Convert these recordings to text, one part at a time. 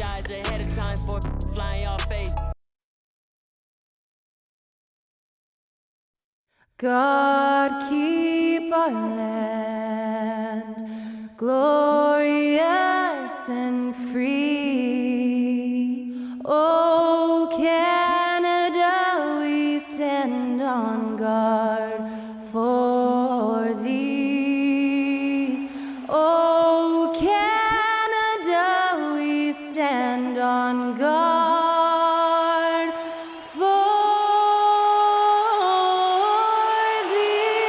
apologize ahead of time for flying your face. God keep our land glorious and free. Oh, Canada, we stand on guard for thee. Oh, Canada, we stand on guard for thee.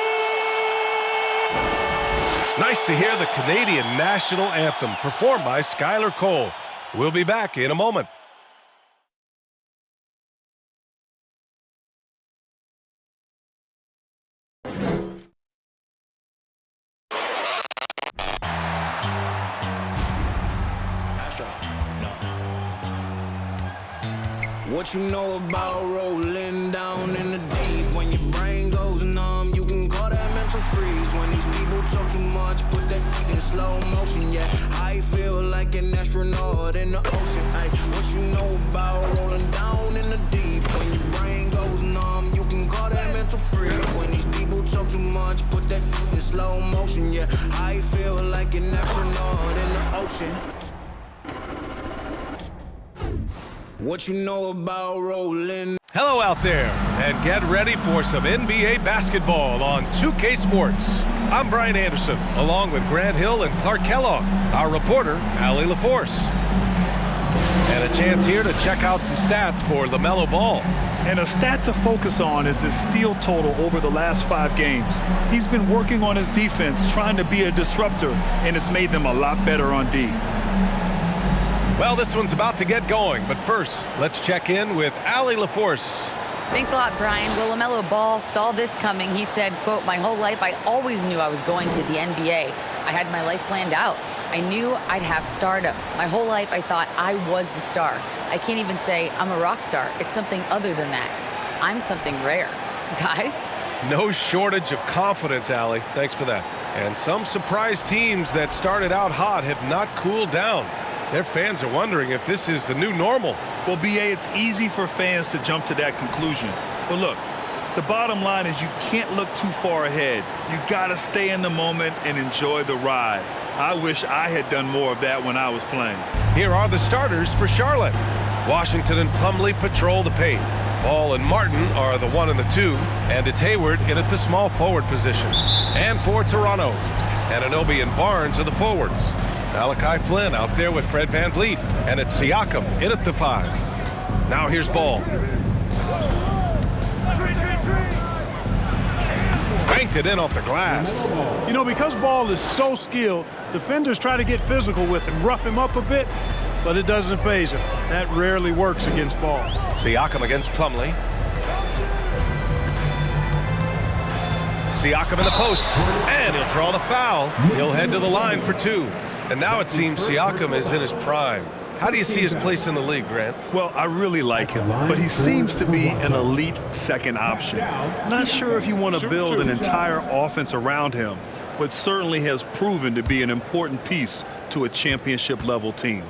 Nice to hear the Canadian national anthem performed by Skylar Cole. We'll be back in a moment. What you know about rolling down in the deep? When your brain goes numb, you can call that mental freeze. When these people talk too much, put that in slow motion. Yeah, I feel like an astronaut in the ocean. Ay, what you know about rolling down in the deep? When your brain goes numb, you can call that mental freeze. When these people talk too much, put that in slow motion. Yeah, I feel like an astronaut in the ocean. What you know about rolling? Hello out there, and get ready for some NBA basketball on 2K Sports. I'm Brian Anderson, along with Grant Hill and Clark Kellogg, our reporter, Allie LaForce. And a chance here to check out some stats for LaMelo Ball. And a stat to focus on is his steal total over the last 5 games. He's been working on his defense, trying to be a disruptor, and it's made them a lot better on D. Well, this one's about to get going, but first, let's check in with Allie LaForce. Thanks a lot, Brian. Well, LaMelo Ball saw this coming. He said, quote, "My whole life I always knew I was going to the NBA. I had my life planned out. I knew I'd have stardom. My whole life I thought I was the star. I can't even say I'm a rock star. It's something other than that. I'm something rare." Guys? No shortage of confidence, Allie. Thanks for that. And some surprise teams that started out hot have not cooled down. Their fans are wondering if this is the new normal. Well, B.A., it's easy for fans to jump to that conclusion. But look, the bottom line is you can't look too far ahead. You got to stay in the moment and enjoy the ride. I wish I had done more of that when I was playing. Here are the starters for Charlotte. Washington and Plumlee patrol the paint. Ball and Martin are the 1 and the 2, and it's Hayward in at the small forward position. And for Toronto, Anunoby and Barnes are the forwards. Malachi Flynn out there with Fred VanVleet, and it's Siakam in at the 5. Now here's Ball. Banked it in off the glass. You know, because Ball is so skilled, defenders try to get physical with him, rough him up a bit, but it doesn't faze him. That rarely works against Ball. Siakam against Plumlee. Siakam in the post, and he'll draw the foul. He'll head to the line for 2. And now it seems Siakam is in his prime. How do you see his place in the league, Grant? Well, I really like him, but he seems to be an elite second option. Not sure if you want to build an entire offense around him, but certainly has proven to be an important piece to a championship-level team.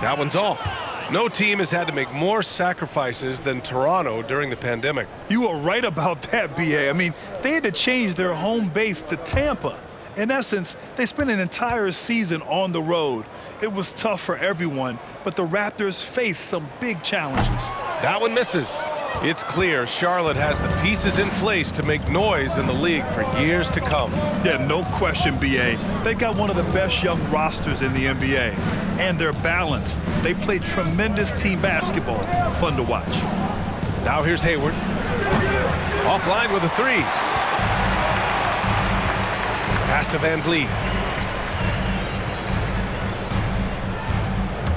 That one's off. No team has had to make more sacrifices than Toronto during the pandemic. You are right about that, B.A. I mean, they had to change their home base to Tampa. In essence, they spent an entire season on the road. It was tough for everyone, but the Raptors faced some big challenges. That one misses. It's clear Charlotte has the pieces in place to make noise in the league for years to come. Yeah, no question, B.A. They got one of the best young rosters in the NBA. And they're balanced. They play tremendous team basketball. Fun to watch. Now here's Hayward. Offline with a 3. Pass to VanVleet.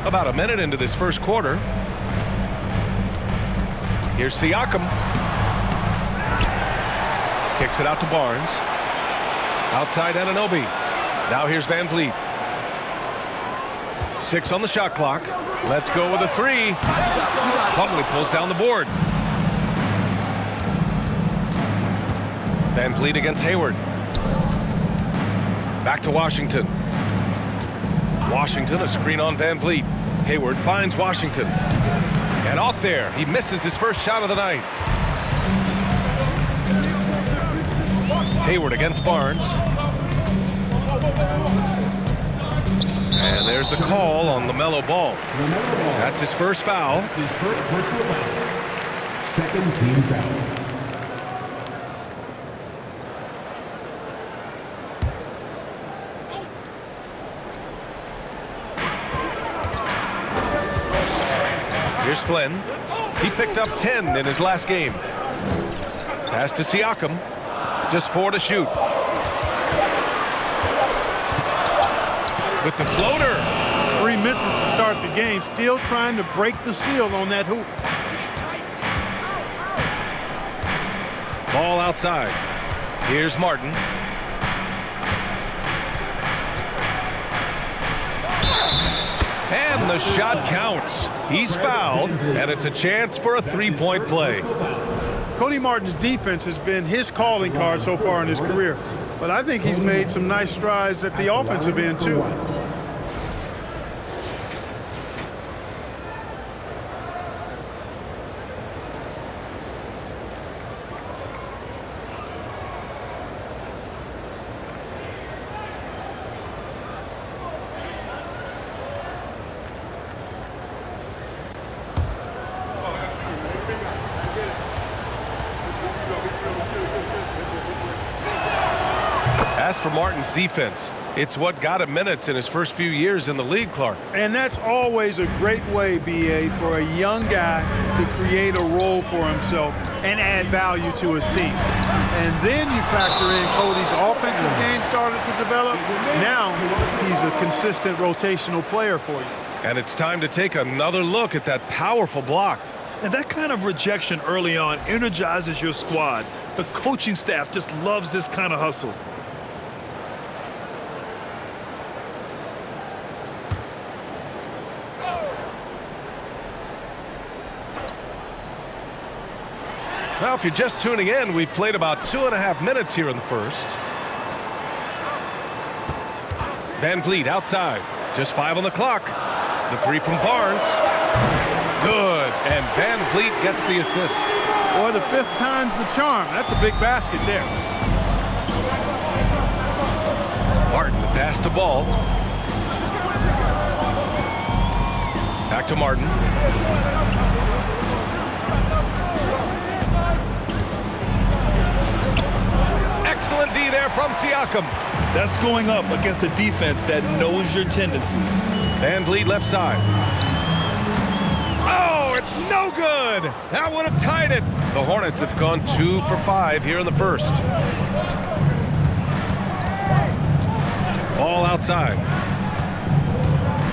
About a minute into this first quarter. Here's Siakam. Kicks it out to Barnes. Outside Anunoby. Now here's VanVleet. 6 on the shot clock. Let's go with a 3. Plumlee pulls down the board. VanVleet against Hayward. Back to Washington. Washington, a screen on Van Vliet. Hayward finds Washington. And off there, he misses his first shot of the night. Hayward against Barnes. And there's the call on LaMelo Ball. That's his first foul. His first personal foul. Second team foul. Here's Flynn. He picked up 10 in his last game. Pass to Siakam. Just 4 to shoot. With the floater. 3 misses to start the game. Still trying to break the seal on that hoop. Ball outside. Here's Martin. And the shot counts. He's fouled, and it's a chance for a 3-point play. Cody Martin's defense has been his calling card so far in his career. But I think he's made some nice strides at the offensive end, too. As for Martin's defense, it's what got him minutes in his first few years in the league, Clark. And that's always a great way, B.A., for a young guy to create a role for himself and add value to his team. And then you factor in Cody's offensive game started to develop. Now he's a consistent rotational player for you. And it's time to take another look at that powerful block. And that kind of rejection early on energizes your squad. The coaching staff just loves this kind of hustle. Well, if you're just tuning in, we've played about 2.5 minutes here in the first. Van Vliet outside. Just 5 on the clock. The 3 from Barnes. Good. And Van Vliet gets the assist. Boy, the 5th time's the charm. That's a big basket there. Martin, the pass to Ball. Back to Martin. Excellent D there from Siakam. That's going up against a defense that knows your tendencies. Van Vliet left side. Oh, it's no good. That would have tied it. The Hornets have gone 2 for 5 here in the first. Ball outside.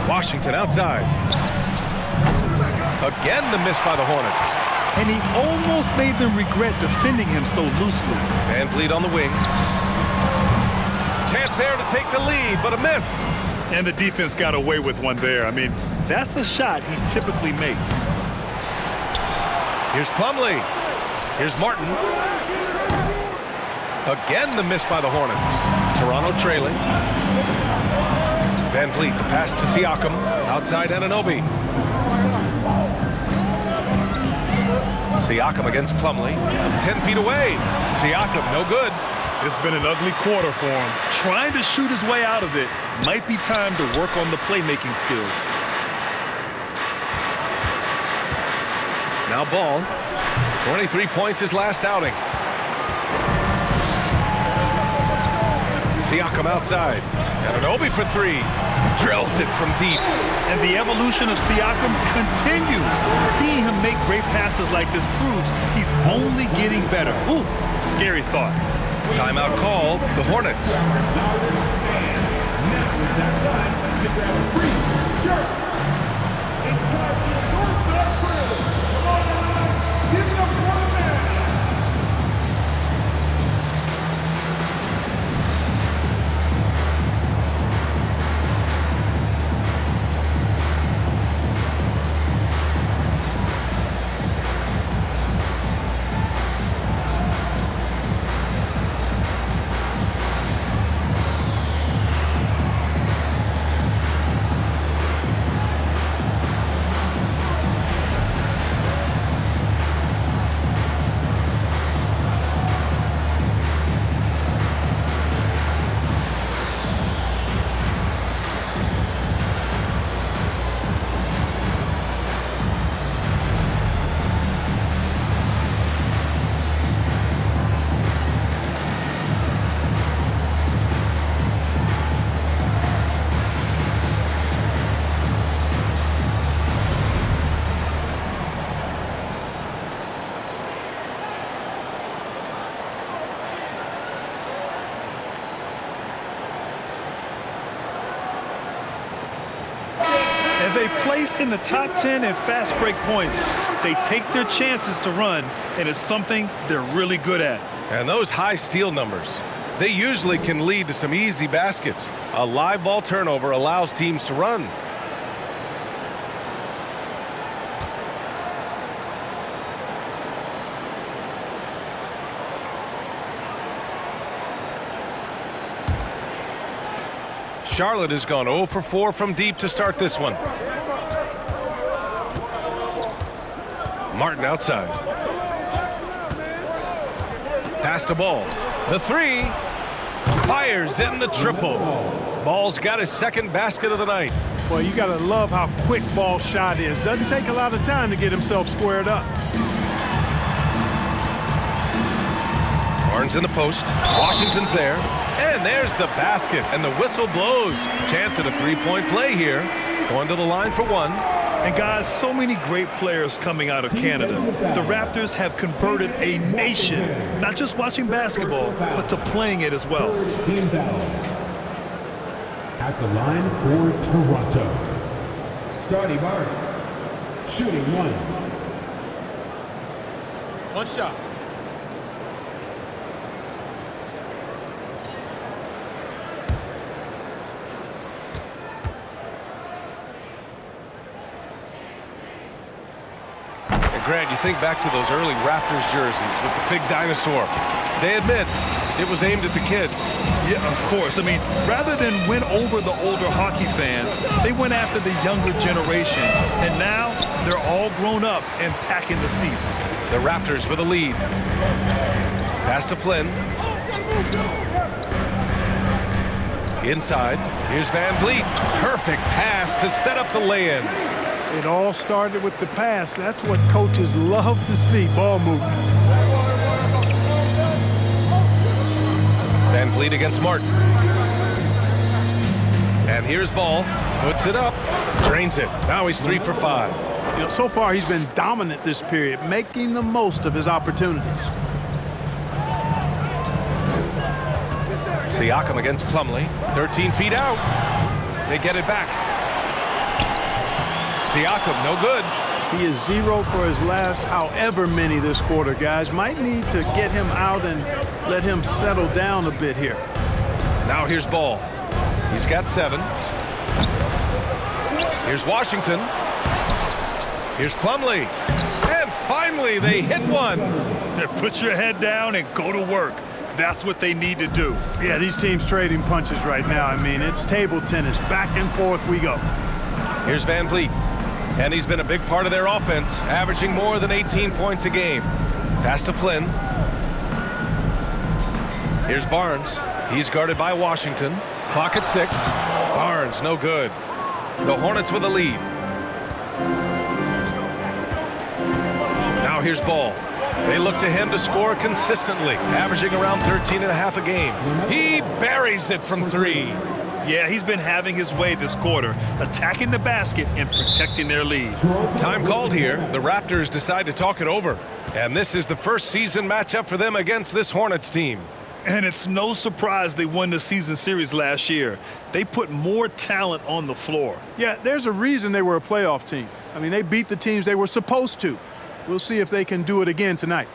Washington outside. Again the miss by the Hornets. And he almost made them regret defending him so loosely. Van Vliet on the wing. Chance there to take the lead, but a miss. And the defense got away with one there. I mean, that's a shot he typically makes. Here's Plumlee. Here's Martin. Again the miss by the Hornets. Toronto trailing. Van Vliet, the pass to Siakam. Outside Anunoby. Siakam against Plumlee. 10 feet away. Siakam, no good. It's been an ugly quarter for him. Trying to shoot his way out of it. Might be time to work on the playmaking skills. Now Ball. 23 points his last outing. Siakam outside. Anunoby for 3. Drills it from deep. And the evolution of Siakam continues. Seeing him make great passes like this proves he's only getting better. Ooh, scary thought. Timeout call, the Hornets. they place in the top 10 in fast break points. They take their chances to run, and it's something they're really good at. And those high steal numbers, they usually can lead to some easy baskets. A live ball turnover allows teams to run. Charlotte has gone 0 for 4 from deep to start this one. Martin outside. Pass the ball. The three. Fires in the triple. Ball's got his second basket of the night. Well, you got to love how quick Ball's shot is. Doesn't take a lot of time to get himself squared up. Barnes in the post. Washington's there. And there's the basket. And the whistle blows. Chance at a three-point play here. Going to the line for one. And guys, so many great players coming out of Canada. The Raptors have converted a nation, not just watching basketball, but to playing it as well. Team foul. At the line for Toronto, Scotty Barnes, shooting one. One shot. Grant, you think back to those early Raptors jerseys with the big dinosaur. They admit it was aimed at the kids. Yeah, of course. I mean, rather than win over the older hockey fans, they went after the younger generation. And now they're all grown up and packing the seats. The Raptors with a lead. Pass to Flynn. Inside. Here's Van Vliet. Perfect pass to set up the lay-in. It all started with the pass. That's what coaches love to see, ball movement. Van Vliet against Martin. And here's Ball. Puts it up. Drains it. Now he's 3 for 5. You know, so far he's been dominant this period, making the most of his opportunities. Siakam against Plumlee. 13 feet out. They get it back. Siakam, no good. He is 0 for his last however many this quarter, guys. Might need to get him out and let him settle down a bit here. Now here's Ball. He's got 7. Here's Washington. Here's Plumlee. And finally, they hit one. Put your head down and go to work. That's what they need to do. Yeah, these teams trading punches right now. I mean, it's table tennis. Back and forth we go. Here's Van Vliet. And he's been a big part of their offense, averaging more than 18 points a game. Pass to Flynn. Here's Barnes. He's guarded by Washington. Clock at 6. Barnes, no good. The Hornets with a lead. Now here's Ball. They look to him to score consistently, averaging around 13.5 a game. He buries it from 3. Yeah, he's been having his way this quarter, attacking the basket and protecting their lead. Time called here. The Raptors decide to talk it over. And this is the first season matchup for them against this Hornets team. And it's no surprise they won the season series last year. They put more talent on the floor. Yeah, there's a reason they were a playoff team. I mean, they beat the teams they were supposed to. We'll see if they can do it again tonight.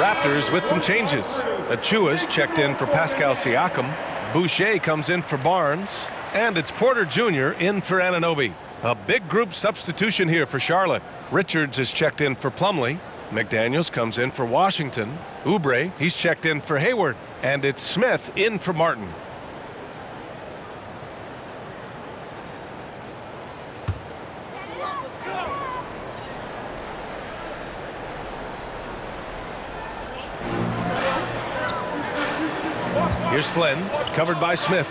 Raptors with some changes. Achua's checked in for Pascal Siakam. Boucher comes in for Barnes. And it's Porter Jr. in for Anunoby. A big group substitution here for Charlotte. Richards is checked in for Plumlee. McDaniels comes in for Washington. Oubre, he's checked in for Hayward. And it's Smith in for Martin. Here's Flynn, covered by Smith.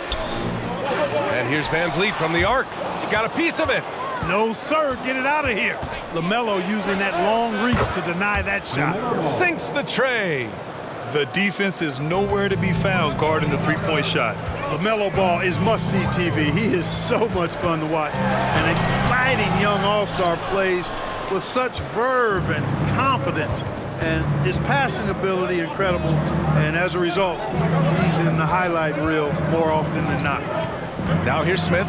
And here's Van Vliet from the arc. He got a piece of it. No, sir. Get it out of here. LaMelo using that long reach to deny that shot. Sinks the tray. The defense is nowhere to be found guarding the three-point shot. LaMelo Ball is must-see TV. He is so much fun to watch. An exciting young all-star plays with such verve and confidence. And his passing ability incredible. And as a result, he's in the highlight reel more often than not. Now here's Smith.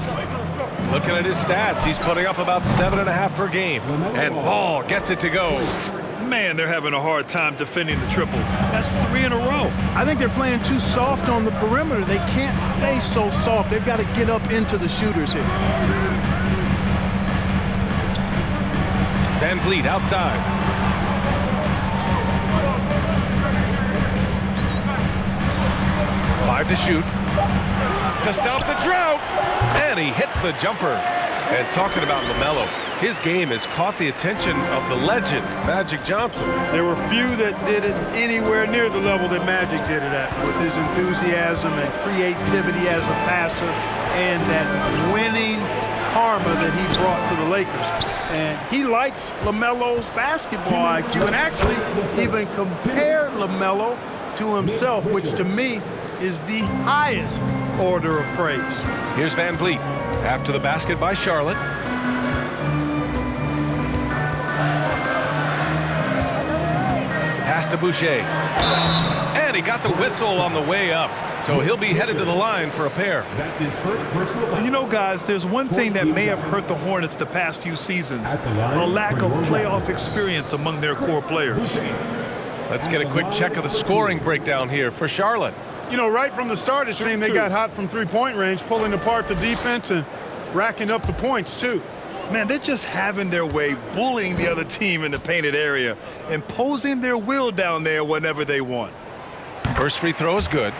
Looking at his stats, he's putting up about 7.5 per game. And Ball gets it to go. Man, they're having a hard time defending the triple. That's 3 in a row. I think they're playing too soft on the perimeter. They can't stay so soft. They've got to get up into the shooters here. Van Vliet outside. 5 to shoot. To stop the drought. And he hits the jumper. And talking about LaMelo, his game has caught the attention of the legend, Magic Johnson. There were few that did it anywhere near the level that Magic did it at, with his enthusiasm and creativity as a passer and that winning karma that he brought to the Lakers. And he likes LaMelo's basketball IQ and actually even compared LaMelo to himself, which to me is the highest order of praise. Here's Van Vliet after the basket by Charlotte. Pass to Boucher. And he got the whistle on the way up. So he'll be headed to the line for a pair. That's his first personal foul. You know, guys, there's one thing that may have hurt the Hornets the past few seasons. A lack of playoff experience among their core players. Let's get a quick check of the scoring breakdown here for Charlotte. You know, right from the start, it seemed they got hot from three-point range, pulling apart the defense and racking up the points, too. Man, they're just having their way, bullying the other team in the painted area, imposing their will down there whenever they want. First free throw is good.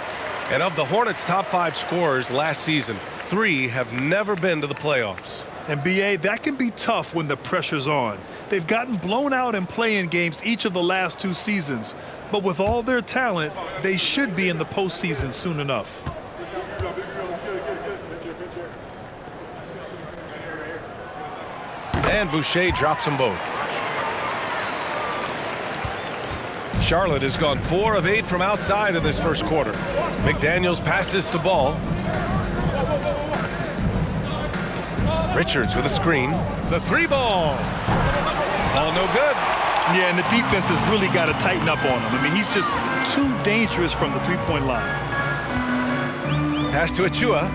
And of the Hornets' top 5 scorers last season, 3 have never been to the playoffs. And BA, that can be tough when the pressure's on. They've gotten blown out in play-in games each of the last 2 seasons. But with all their talent, they should be in the postseason soon enough. And Boucher drops them both. Charlotte has gone 4 of 8 from outside in this first quarter. McDaniels passes to Ball. Richards with a screen. The 3-ball. Ball no good. Yeah, and the defense has really got to tighten up on him. I mean, he's just too dangerous from the three-point line. Pass to Achua.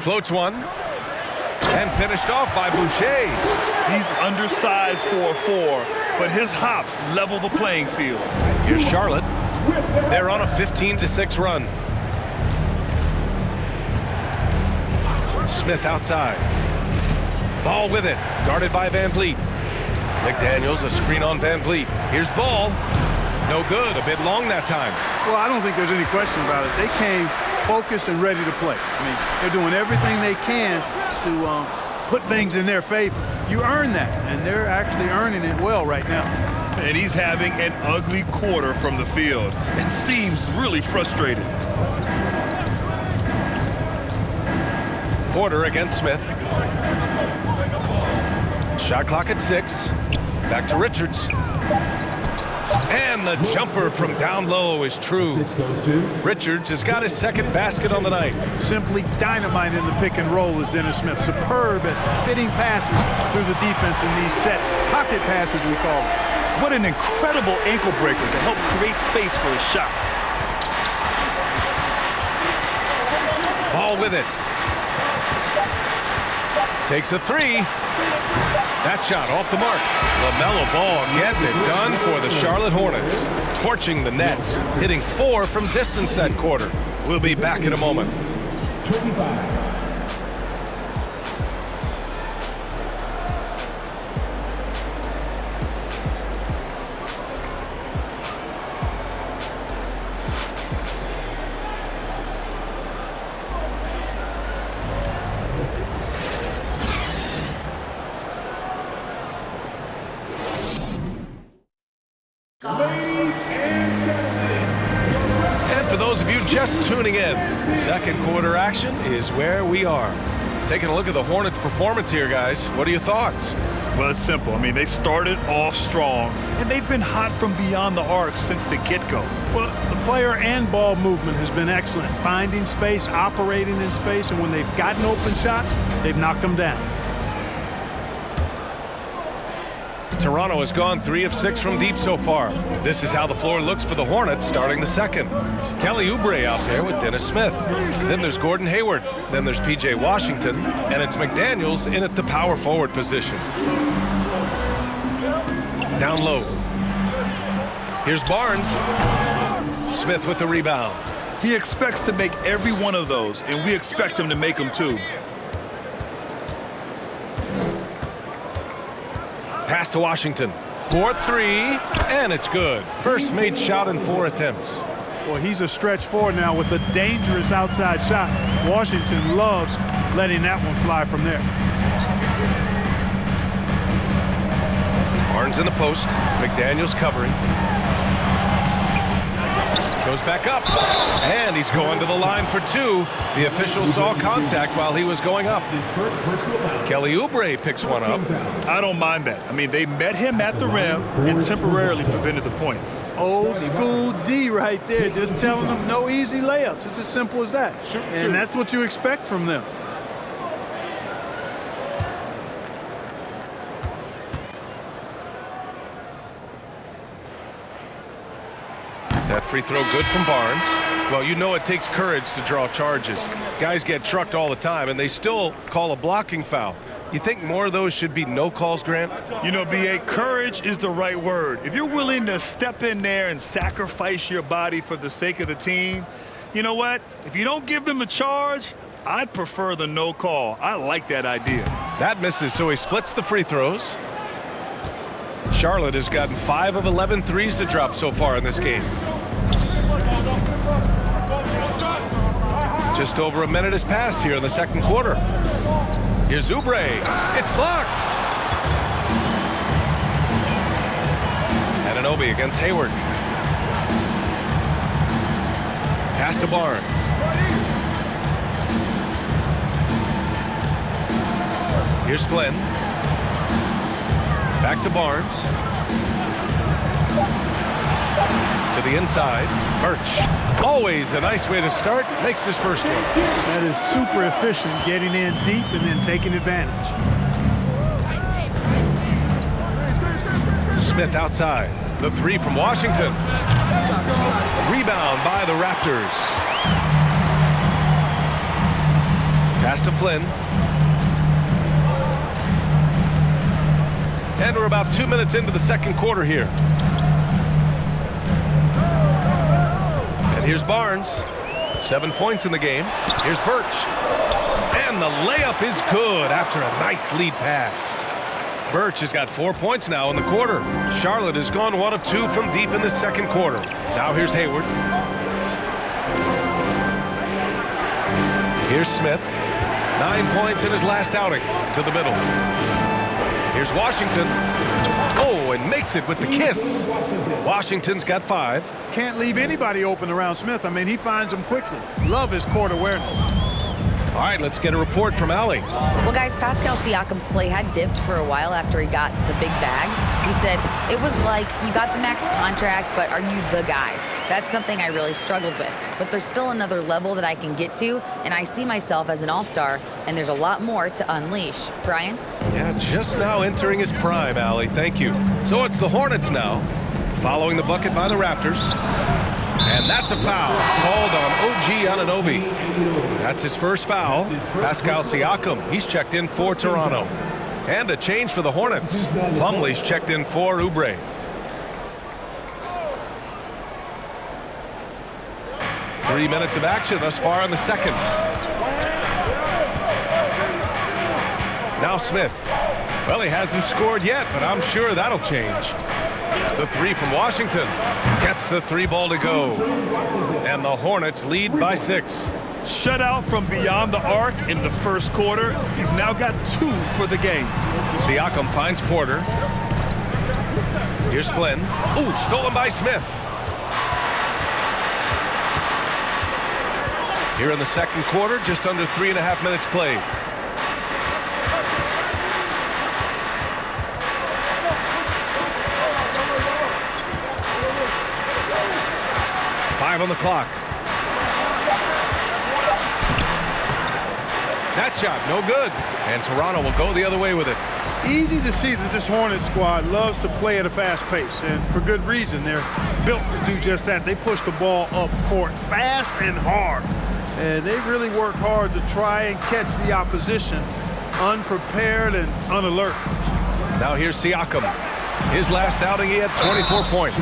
Floats one. And finished off by Boucher. He's undersized for a 4, but his hops level the playing field. Here's Charlotte. They're on a 15-6 run. Smith outside. Ball with it. Guarded by Van Vliet. McDaniels, a screen on Van Vliet. Here's Ball. No good. A bit long that time. Well, I don't think there's any question about it. They came focused and ready to play. I mean, they're doing everything they can to put things in their favor. You earn that, and they're actually earning it well right now. And he's having an ugly quarter from the field and seems really frustrated. Porter against Smith. Shot clock at 6. Back to Richards. And the jumper from down low is true. Richards has got his second basket on the night. Simply dynamite in the pick and roll is Dennis Smith. Superb at fitting passes through the defense in these sets. Pocket passes, we call it. What an incredible ankle breaker to help create space for his shot. Ball with it. To Takes a three. That shot off the mark. LaMelo Ball getting it done for the Charlotte Hornets. Torching the Nets, hitting 4 from distance that quarter. We'll be back in a moment. 25. And for those of you just tuning in, second quarter action is where we are. Taking a look at the Hornets' performance here, guys. What are your thoughts? Well, it's simple. I mean, they started off strong, and they've been hot from beyond the arc since the get-go. Well, the player and ball movement has been excellent. Finding space, operating in space, and when they've gotten open shots, they've knocked them down. Toronto has gone 3 of 6 from deep so far. This is how the floor looks for the Hornets starting the second. Kelly Oubre out there with Dennis Smith. Then there's Gordon Hayward. Then there's P.J. Washington. And it's McDaniels in at the power forward position. Down low. Here's Barnes. Smith with the rebound. He expects to make every one of those, and we expect him to make them too. Pass to Washington. 4-3, and it's good. First made shot in 4 attempts. Well, he's a stretch forward now with a dangerous outside shot. Washington loves letting that one fly from there. Barnes in the post. McDaniels covering. Goes back up, and he's going to the line for 2. The official saw contact while he was going up. Kelly Oubre picks one up. I don't mind that. I mean, they met him at the rim and temporarily prevented the points. Old school D right there, just telling them no easy layups. It's as simple as that. And that's what you expect from them. That free throw good from Barnes. Well, you know it takes courage to draw charges. Guys get trucked all the time, and they still call a blocking foul. You think more of those should be no calls, Grant? You know, B.A., courage is the right word. If you're willing to step in there and sacrifice your body for the sake of the team, you know what? If you don't give them a charge, I'd prefer the no call. I like that idea. That misses, so he splits the free throws. Charlotte has gotten 5 of 11 threes to drop so far in this game. Just over a minute has passed here in the second quarter. Here's Oubre. It's blocked. Anunoby against Hayward. Pass to Barnes. Here's Flynn. Back to Barnes. To the inside. Birch. Always a nice way to start. Makes his first one. That is super efficient, getting in deep and then taking advantage. Smith outside. The 3 from Washington. Rebound by the Raptors. Pass to Flynn. And we're about 2 minutes into the second quarter here. And here's Barnes. 7 points in the game. Here's Birch. And the layup is good after a nice lead pass. Birch has got 4 points now in the quarter. Charlotte has gone 1 of 2 from deep in the second quarter. Now here's Hayward. Here's Smith. 9 points in his last outing. To the middle. Here's Washington. Oh, and makes it with the kiss. Washington's got 5. Can't leave anybody open around Smith. I mean, he finds them quickly. Love his court awareness. All right, let's get a report from Allie. Well, guys, Pascal Siakam's play had dipped for a while after he got the big bag. He said, it was like, you got the max contract, but are you the guy? That's something I really struggled with. But there's still another level that I can get to, and I see myself as an all-star, and there's a lot more to unleash. Brian? Yeah, just now entering his prime, Allie. Thank you. So it's the Hornets now, following the bucket by the Raptors. And that's a foul called on OG Anunoby. That's his first foul. Pascal Siakam, he's checked in for Toronto. And a change for the Hornets. Plumlee's checked in for Oubre. Three minutes of action thus far in the second. Now Smith. Well, he hasn't scored yet, but I'm sure that'll change. The three from Washington gets the three ball to go. And the Hornets lead by 6. Shutout from beyond the arc in the first quarter. He's now got 2 for the game. Siakam finds Porter. Here's Flynn. Ooh, stolen by Smith. Here in the second quarter, just under 3.5 minutes played. On the clock. That shot no good, and Toronto will go the other way with it. Easy to see that this Hornets squad loves to play at a fast pace, and for good reason. They're built to do just that. They push the ball up court fast and hard, and they really work hard to try and catch the opposition unprepared and unalert. Now here's Siakam. His last outing, he had 24 points.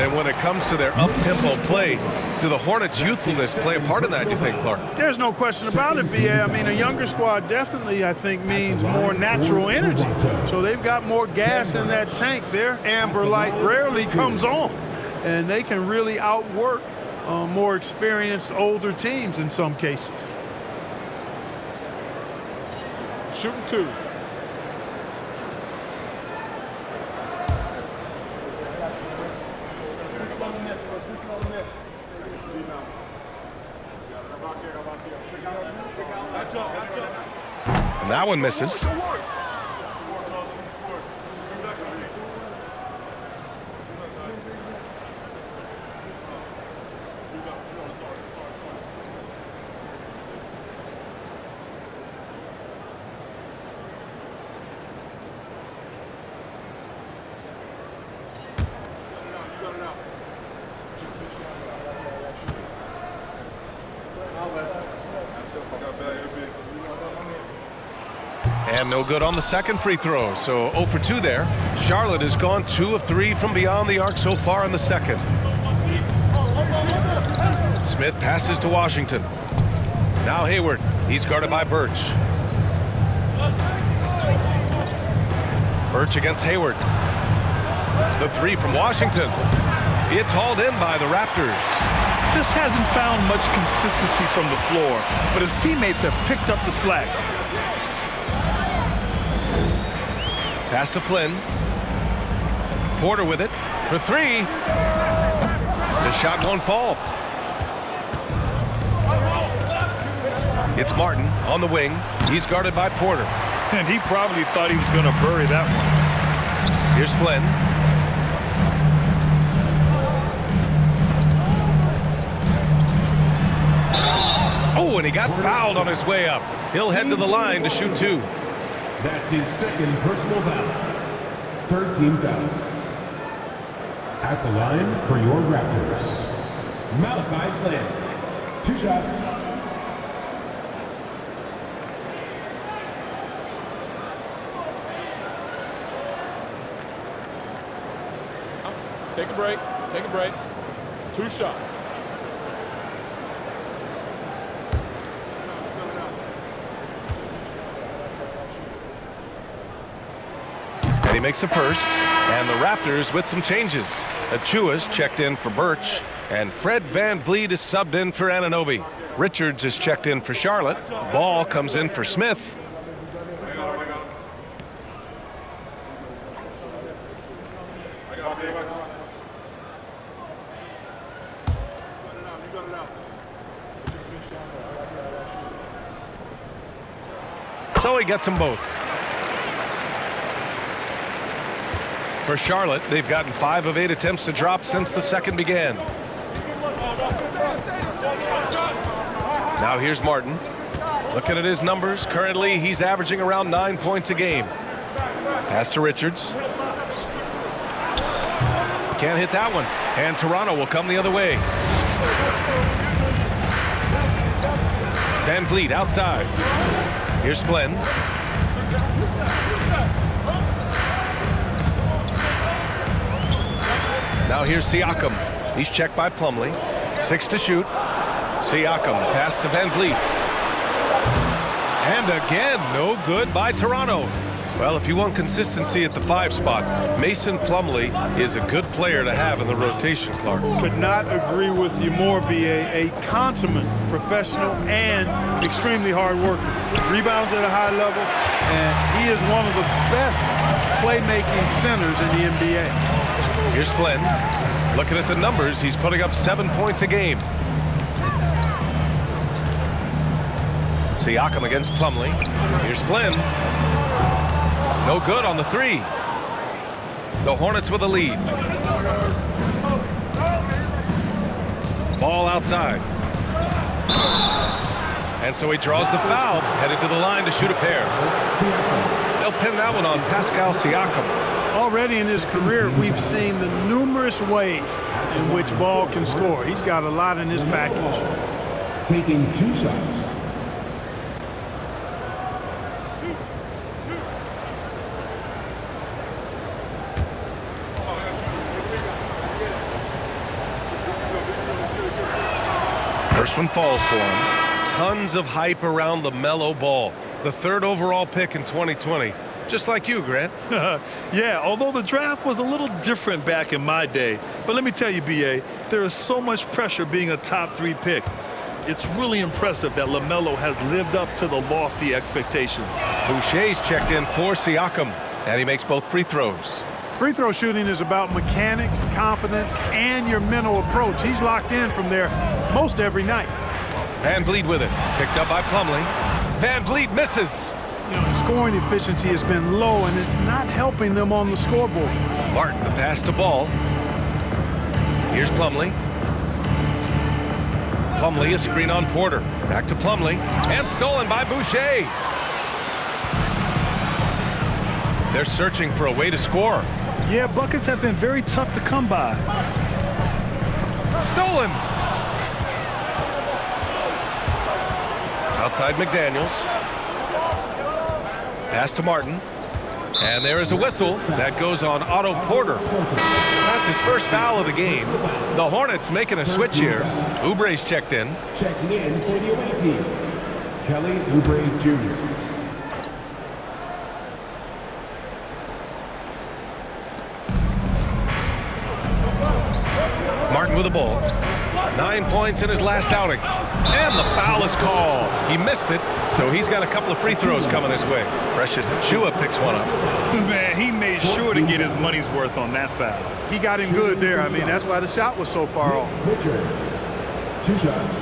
And when it comes to their up-tempo play, do the Hornets' youthfulness play a part in that, you think, Clark? There's no question about it, B.A. I mean, a younger squad definitely, I think, means more natural energy. So they've got more gas in that tank. Their amber light rarely comes on. And they can really outwork more experienced, older teams in some cases. Shooting 2. And that one misses. And no good on the second free throw, so 0 for 2 there. Charlotte has gone 2 of 3 from beyond the arc so far in the second. Smith passes to Washington. Now Hayward, he's guarded by Birch. Birch against Hayward. The three from Washington. It's hauled in by the Raptors. Just hasn't found much consistency from the floor, but his teammates have picked up the slack. Pass to Flynn. Porter with it for 3. The shot won't fall. It's Martin on the wing. He's guarded by Porter. And he probably thought he was going to bury that one. Here's Flynn. Oh, and he got fouled on his way up. He'll head to the line to shoot 2. That's his second personal foul. 13 foul. At the line for your Raptors, Malachi Flynn. 2 shots. Take a break. Take a break. 2 shots. And he makes a first. And the Raptors with some changes. Achua's checked in for Birch. And Fred VanVleet is subbed in for Anunoby. Richards is checked in for Charlotte. Ball comes in for Smith. So he gets them both. For Charlotte, they've gotten 5 of 8 attempts to drop since the second began. Now here's Martin. Looking at his numbers, currently he's averaging around 9 points a game. Pass to Richards. Can't hit that one. And Toronto will come the other way. Van Vliet outside. Here's Flynn. Now here's Siakam. He's checked by Plumlee. 6 to shoot. Siakam, pass to Van Vliet. And again, no good by Toronto. Well, if you want consistency at the 5 spot, Mason Plumlee is a good player to have in the rotation, Clark. Could not agree with you more, B.A. A consummate professional and extremely hard worker. Rebounds at a high level, and he is one of the best playmaking centers in the NBA. Here's Flynn. Looking at the numbers, he's putting up 7 points a game. Siakam against Plumlee. Here's Flynn. No good on the 3. The Hornets with a lead. Ball outside. And so he draws the foul, headed to the line to shoot a pair. They'll pin that one on Pascal Siakam. Already in his career, we've seen the numerous ways in which Ball can score. He's got a lot in his package. Taking 2 shots. First one falls for him. Tons of hype around the Melo Ball, the 3rd overall pick in 2020. Just like you, Grant. Yeah, although the draft was a little different back in my day. But let me tell you, B.A., there is so much pressure being a top 3 pick. It's really impressive that LaMelo has lived up to the lofty expectations. Boucher's checked in for Siakam, and he makes both free throws. Free throw shooting is about mechanics, confidence, and your mental approach. He's locked in from there most every night. Van Vliet with it. Picked up by Plumlee. Van Vliet misses. You know, scoring efficiency has been low, and it's not helping them on the scoreboard. Martin, the pass to Ball. Here's Plumlee. Plumlee, a screen on Porter. Back to Plumlee. And stolen by Boucher. They're searching for a way to score. Yeah, buckets have been very tough to come by. Stolen. Outside McDaniels. Pass to Martin. And there is a whistle that goes on Otto Porter. That's his first foul of the game. The Hornets making a switch here. Oubre's checked in. Checking in for the away team, Kelly Oubre Jr. Martin with the ball. 9 points in his last outing. And the foul is called. He missed it, so he's got a couple of free throws coming his way. Precious Achiuwa picks one up. Man, he made sure to get his money's worth on that foul. He got him good there. I mean, that's why the shot was so far off. Richards, 2 shots.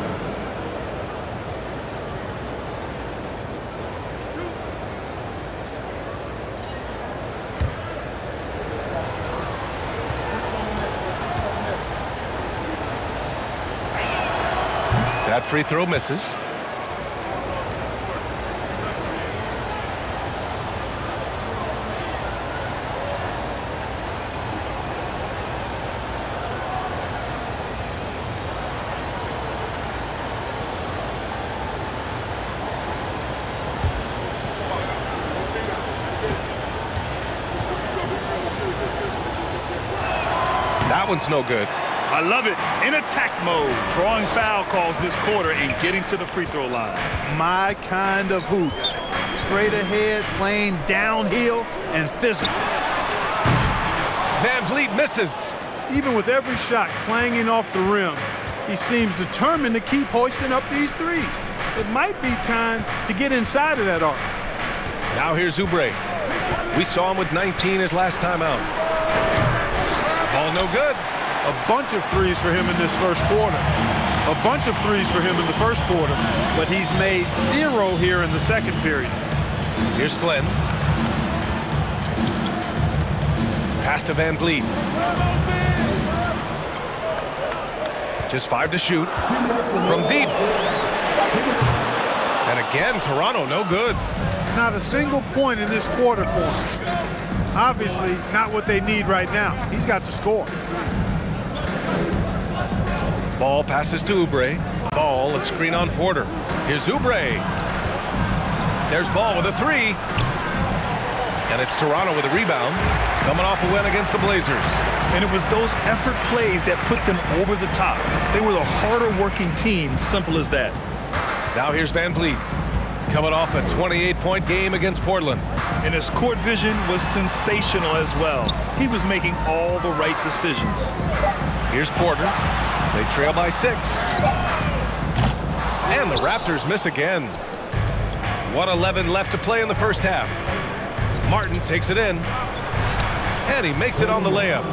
That free throw misses. That one's no good. I love it. In attack mode, drawing foul calls this quarter and getting to the free throw line. My kind of hoops. Straight ahead, playing downhill, and physical. Van Vliet misses. Even with every shot clanging off the rim, he seems determined to keep hoisting up these threes. It might be time to get inside of that arc. Now here's Oubre. We saw him with 19 his last time out. Ball no good. A bunch of threes for him in this first quarter. A bunch of threes for him in the first quarter, but he's made 0 here in the second period. Here's Flynn. Pass to Van Vliet. Just 5 to shoot from deep. And again, Toronto no good. Not a single point in this quarter for him. Obviously, not what they need right now. He's got to score. Ball passes to Oubre. Ball, a screen on Porter. Here's Oubre. There's Ball with a three. And it's Toronto with a rebound, coming off a win against the Blazers. And it was those effort plays that put them over the top. They were the harder working team, simple as that. Now here's Van Vliet, coming off a 28-point game against Portland. And his court vision was sensational as well. He was making all the right decisions. Here's Porter. They trail by 6. And the Raptors miss again. 1:11 left to play in the first half. Martin takes it in. And he makes it on the layup.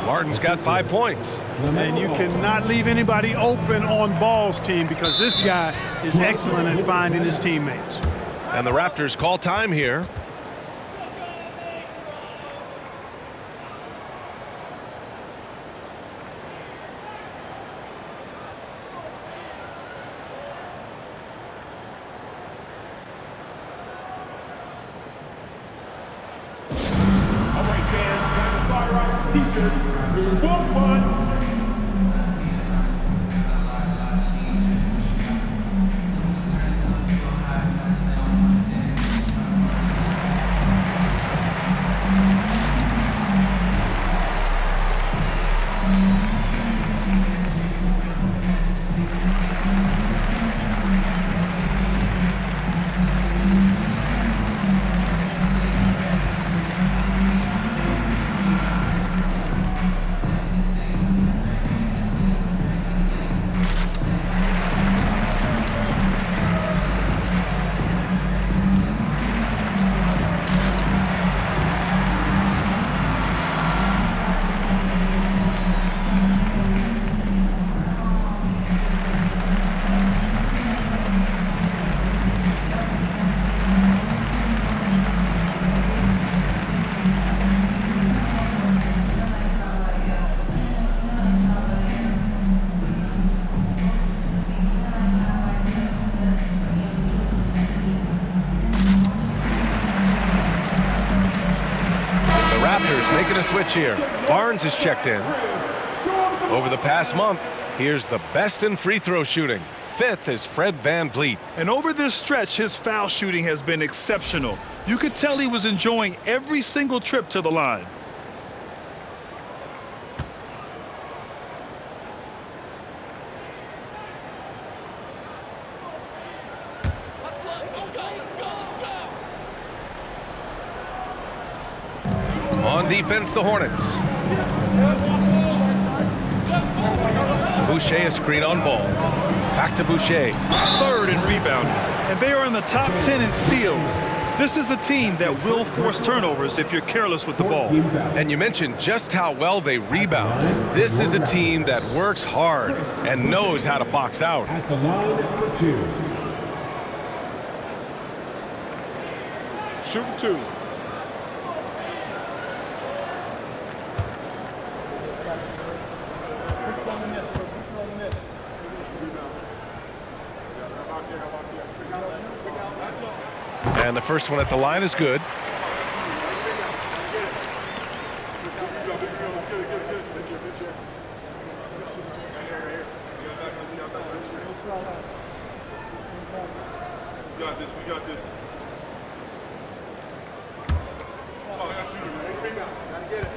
Martin's got 5 points. And you cannot leave anybody open on Ball's team because this guy is excellent at finding his teammates. And the Raptors call time here. Making a switch here. Barnes is checked in. Over the past month, here's the best in free throw shooting. 5th is Fred Van Vliet. And over this stretch, his foul shooting has been exceptional. You could tell he was enjoying every single trip to the line. On defense, the Hornets. Boucher, a screen on Ball. Back to Boucher. 3rd in rebounding. And they are in the top 10 in steals. This is a team that will force turnovers if you're careless with the ball. And you mentioned just how well they rebound. This is a team that works hard and knows how to box out. At the line for 2. Shooting 2. And the first one at the line is good. We got this. Oh, I got shooter. Gotta get it.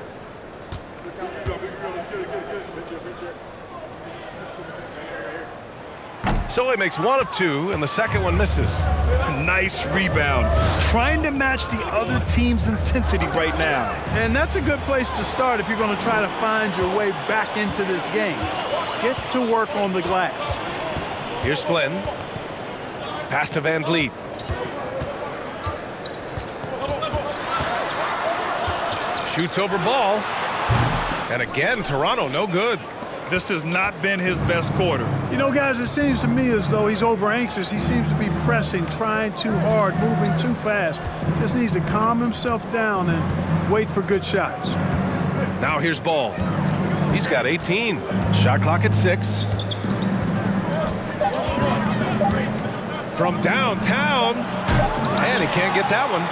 So he makes 1 of 2, and the second one misses. Nice rebound. Trying to match the other team's intensity right now. And that's a good place to start if you're going to try to find your way back into this game. Get to work on the glass. Here's Flynn. Pass to Van Vliet. Shoots over Ball. And again, Toronto no good. This has not been his best quarter. You know, guys, it seems to me as though he's over anxious. He seems to be pressing, trying too hard, moving too fast. Just needs to calm himself down and wait for good shots. Now here's Ball. He's got 18. Shot clock at 6. From downtown. And he can't get that one.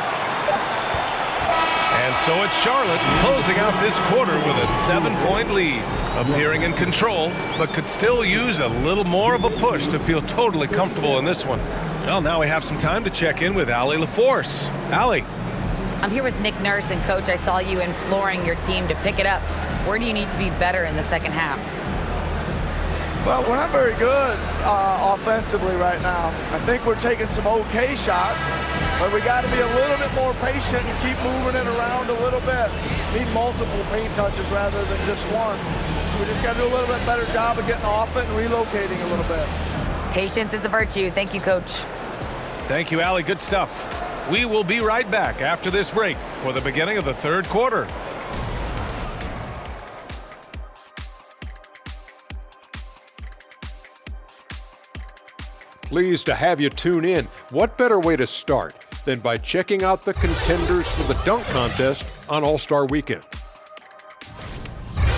And so it's Charlotte closing out this quarter with a 7-point lead. Appearing in control, but could still use a little more of a push to feel totally comfortable in this one. Well, now we have some time to check in with Allie LaForce. Allie. I'm here with Nick Nurse, and Coach, I saw you imploring your team to pick it up. Where do you need to be better in the second half? Well, we're not very good offensively right now. I think we're taking some okay shots, but we got to be a little bit more patient and keep moving it around a little bit. Need multiple paint touches rather than just one. So we just got to do a little bit better job of getting off it and relocating a little bit. Patience is a virtue. Thank you, Coach. Thank you, Allie. Good stuff. We will be right back after this break for the beginning of the third quarter. Pleased to have you tune in. What better way to start than by checking out the contenders for the dunk contest on All-Star Weekend?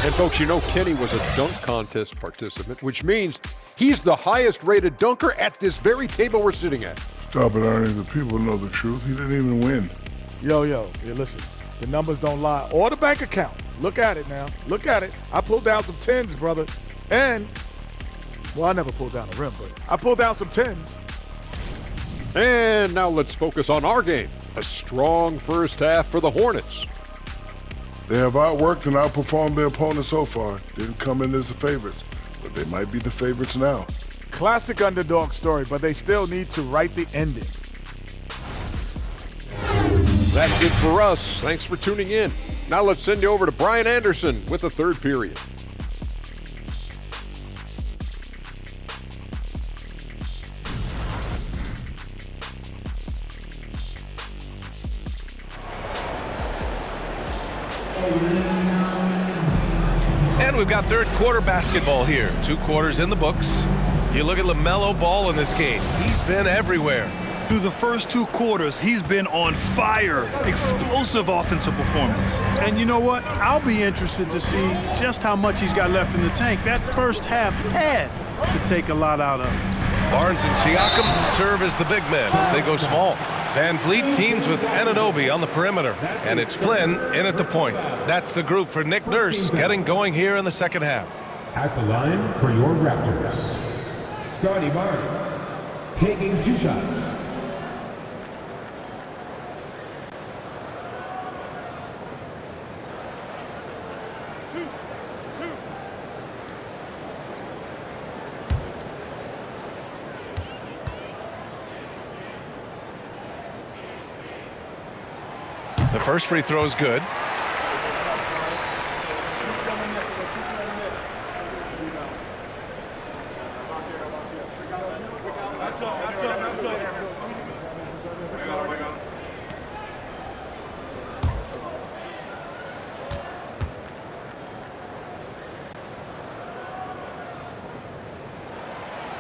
And folks, you know Kenny was a dunk contest participant, which means he's the highest rated dunker at this very table we're sitting at. Stop it, Ernie. The people know the truth. He didn't even win. Yo, yeah, listen. The numbers don't lie. Or the bank account. Look at it now. Look at it. I pulled down some 10s, brother. And, well, I never pulled down a rim, but I pulled down some 10s. And now let's focus on our game. A strong first half for the Hornets. They have outworked and outperformed their opponents so far. Didn't come in as the favorites, but they might be the favorites now. Classic underdog story, but they still need to write the ending. That's it for us. Thanks for tuning in. Now let's send you over to Brian Anderson with the third period. And we've got third quarter basketball here. 2 quarters in the books. You look at LaMelo Ball in this game. He's been everywhere. Through the first 2 quarters, he's been on fire. Explosive offensive performance. And you know what? I'll be interested to see just how much he's got left in the tank. That first half had to take a lot out of him. Barnes and Siakam serve as the big men as they go small. Van Vliet teams with Anunoby on the perimeter, and it's Flynn in at the point. That's the group for Nick Nurse getting going here in the second half. At the line for your Raptors, Scotty Barnes, taking 2 shots. The first free throw is good.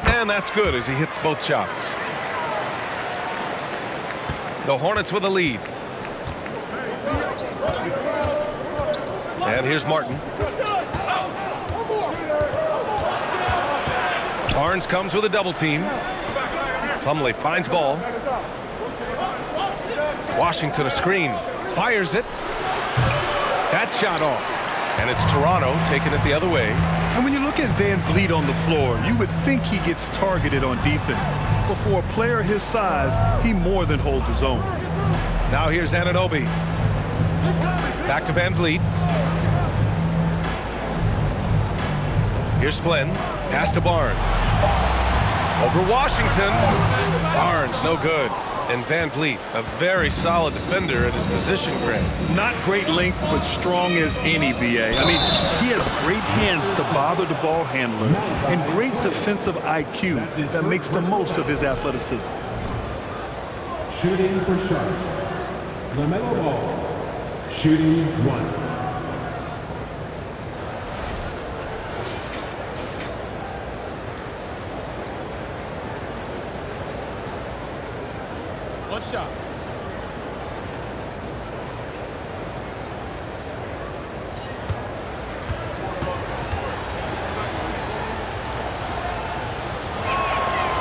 And that's good as he hits both shots. The Hornets with a lead. And here's Martin. Barnes comes with a double team. Plumlee finds ball. Washington a screen. Fires it. That shot off. And it's Toronto taking it the other way. And when you look at Van Vliet on the floor, you would think he gets targeted on defense. But for a player his size, he more than holds his own. Now here's Anunoby. Back to Van Vliet. Here's Flynn. Pass to Barnes. Over Washington. Barnes, no good. And Van Vliet, a very solid defender at his position grade. Not great length, but strong as any, BA. I mean, he has great hands to bother the ball handler and great defensive IQ that makes the most of his athleticism. Shooting for Charlotte, LaMelo Ball, shooting 1. Shot.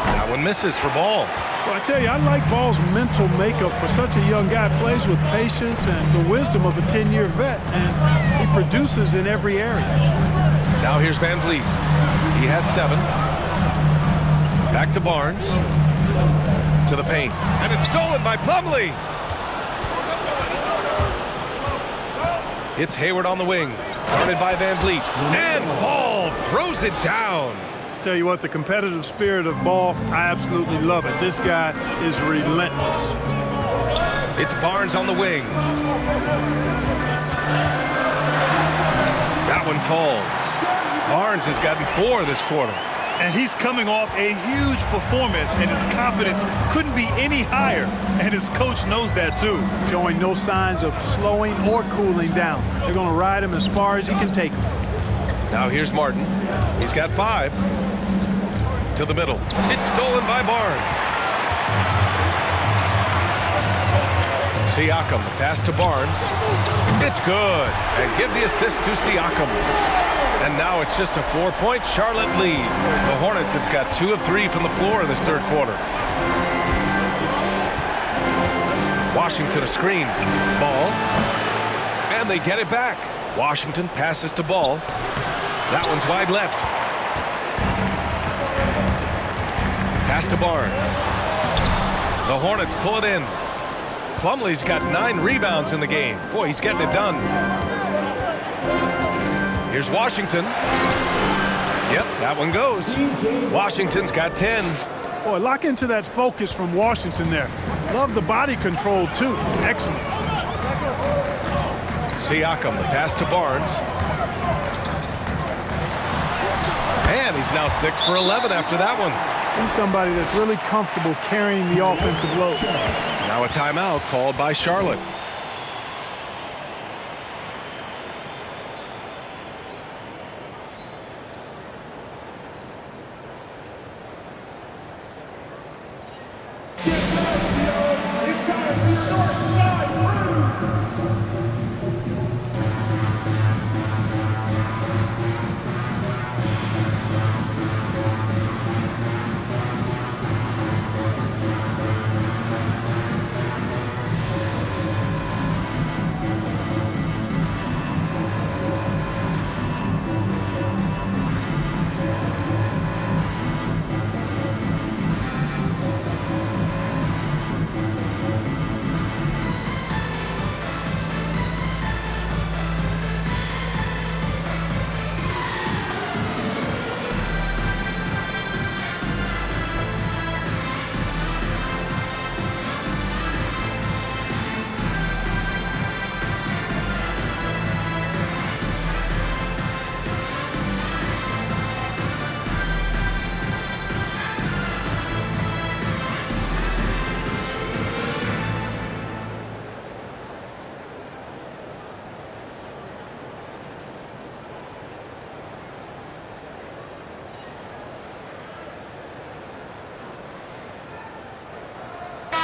That one misses for Ball. Well, I tell you, I like Ball's mental makeup for such a young guy. Plays with patience and the wisdom of a 10-year vet, and he produces in every area. Now here's Van Vliet. He has 7. Back to Barnes. To the paint. And it's stolen by Plumlee. It's Hayward on the wing. Guarded by Van Vliet. And Ball throws it down. Tell you what, the competitive spirit of Ball, I absolutely love it. This guy is relentless. It's Barnes on the wing. That one falls. Barnes has gotten 4 this quarter. And he's coming off a huge performance, and his confidence couldn't be any higher. And his coach knows that too. Showing no signs of slowing or cooling down. They're going to ride him as far as he can take him. Now here's Martin. He's got 5. To the middle. It's stolen by Barnes. Siakam, the pass to Barnes. It's good. And give the assist to Siakam. And now it's just a 4-point Charlotte lead. The Hornets have got 2 of 3 from the floor in this third quarter. Washington a screen. Ball. And they get it back. Washington passes to Ball. That one's wide left. Pass to Barnes. The Hornets pull it in. Plumlee's got 9 rebounds in the game. Boy, he's getting it done. Here's Washington. Yep, that one goes. Washington's got 10. Boy, lock into that focus from Washington there. Love the body control, too. Excellent. Siakam, the pass to Barnes. And he's now 6 for 11 after that one. He's somebody that's really comfortable carrying the offensive load. Now a timeout called by Charlotte.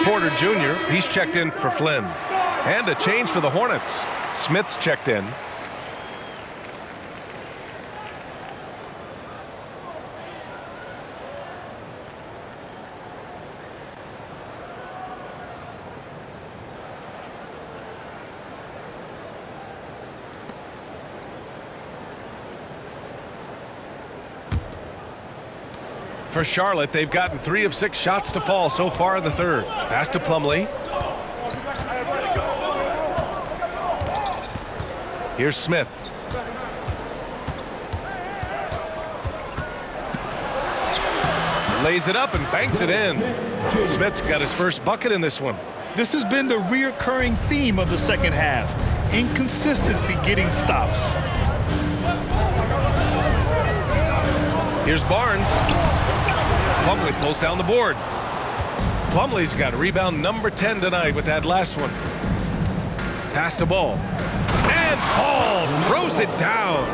Porter Jr., he's checked in for Flynn. And a change for the Hornets. Smith's checked in. For Charlotte, they've gotten 3 of 6 shots to fall so far in the third. Pass to Plumlee. Here's Smith. Lays it up and banks it in. Smith's got his first bucket in this one. This has been the reoccurring theme of the second half. Inconsistency getting stops. Here's Barnes. Plumlee pulls down the board. Plumlee's got rebound number 10 tonight with that last one. Pass to Ball. And Ball throws it down.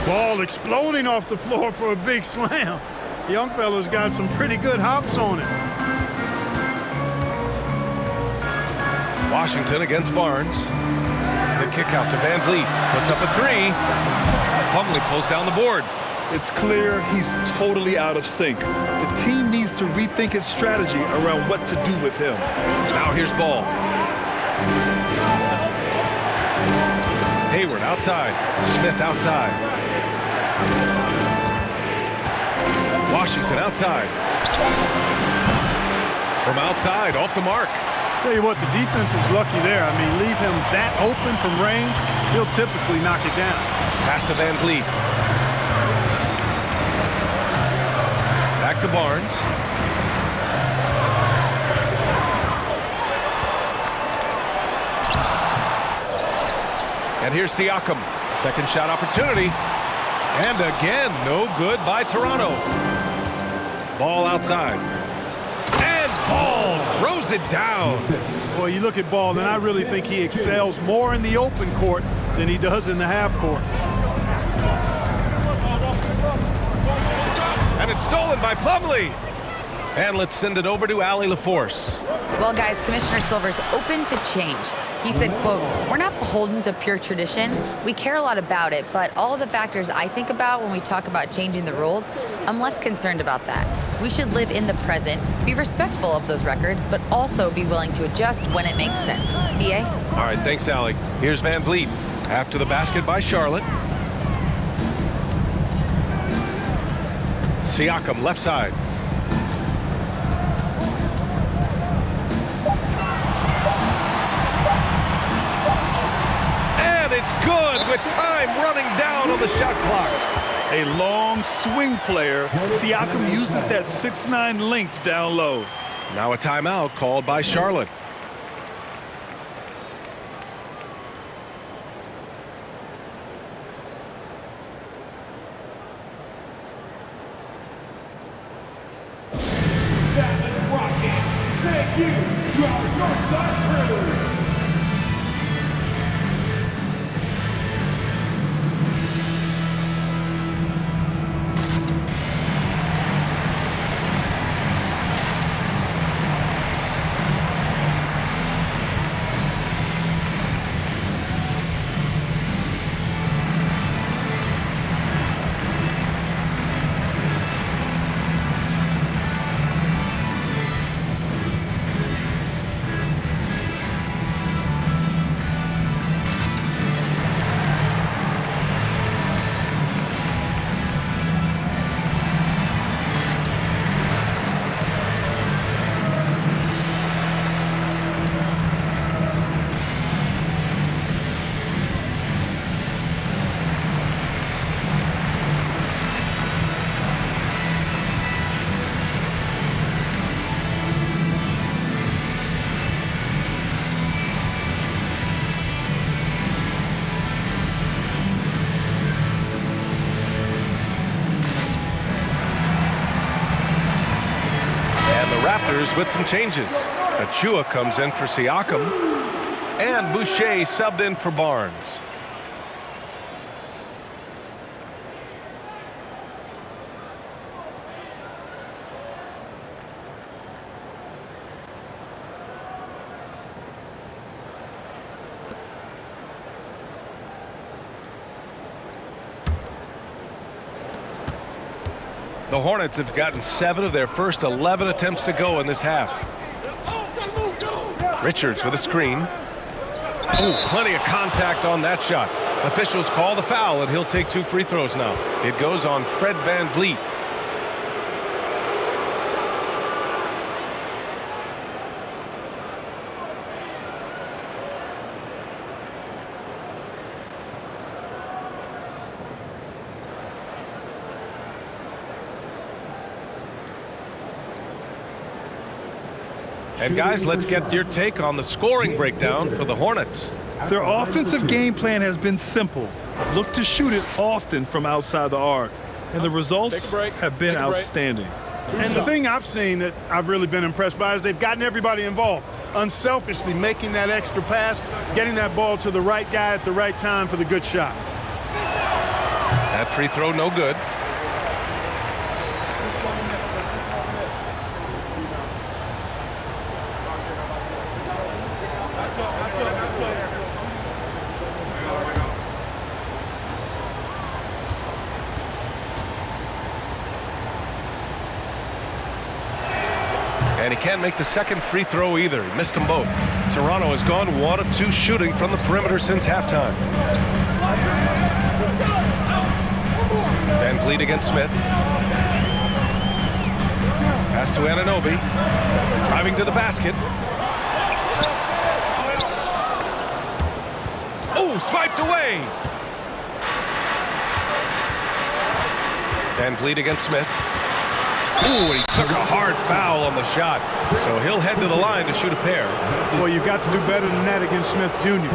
Ball exploding off the floor for a big slam. Young fella's got some pretty good hops on it. Washington against Barnes. The kick out to Van Vliet. Puts up a 3. Plumlee pulls down the board. It's clear he's totally out of sync. The team needs to rethink its strategy around what to do with him. Now here's Ball. Hayward outside. Smith outside. Washington outside. From outside, off the mark. Tell you what, the defense was lucky there. I mean, leave him that open from range, he'll typically knock it down. Pass to Van Vliet. Back to Barnes. And here's Siakam. Second shot opportunity. And again, no good by Toronto. Ball outside. And Ball throws it down. Well, you look at Ball, and I really think he excels more in the open court than he does in the half court. And it's stolen by Plumlee. And let's send it over to Allie LaForce. Well, guys, Commissioner Silver's open to change. He said, quote, "We're not beholden to pure tradition. We care a lot about it, but all of the factors I think about when we talk about changing the rules, I'm less concerned about that. We should live in the present, be respectful of those records, but also be willing to adjust when it makes sense." BA? All right, thanks, Allie. Here's Van Vliet. After the basket by Charlotte. Siakam, left side. And it's good with time running down on the shot clock. A long swing player. Siakam uses that 6'9" length down low. Now a timeout called by Charlotte. Thank you to our Northside crew. Raptors with some changes. Achua comes in for Siakam, and Boucher subbed in for Barnes. The Hornets have gotten 7 of their first 11 attempts to go in this half. Richards with a screen. Oh, plenty of contact on that shot. Officials call the foul, and he'll take 2 free throws now. It goes on Fred Van Vliet. And guys, let's get your take on the scoring breakdown for the Hornets. Their offensive game plan has been simple. Look to shoot it often from outside the arc. And the results have been outstanding. And the thing I've seen that I've really been impressed by is they've gotten everybody involved. Unselfishly making that extra pass, getting that ball to the right guy at the right time for the good shot. That free throw no good. And he can't make the second free throw either. He missed them both. Toronto has gone 1 of 2 shooting from the perimeter since halftime. Van Vliet against Smith. Pass to Anunoby. Driving to the basket. Oh, swiped away. Van Vliet against Smith. Ooh, he took a hard foul on the shot. So he'll head to the line to shoot a pair. Well, you've got to do better than that against Smith Jr.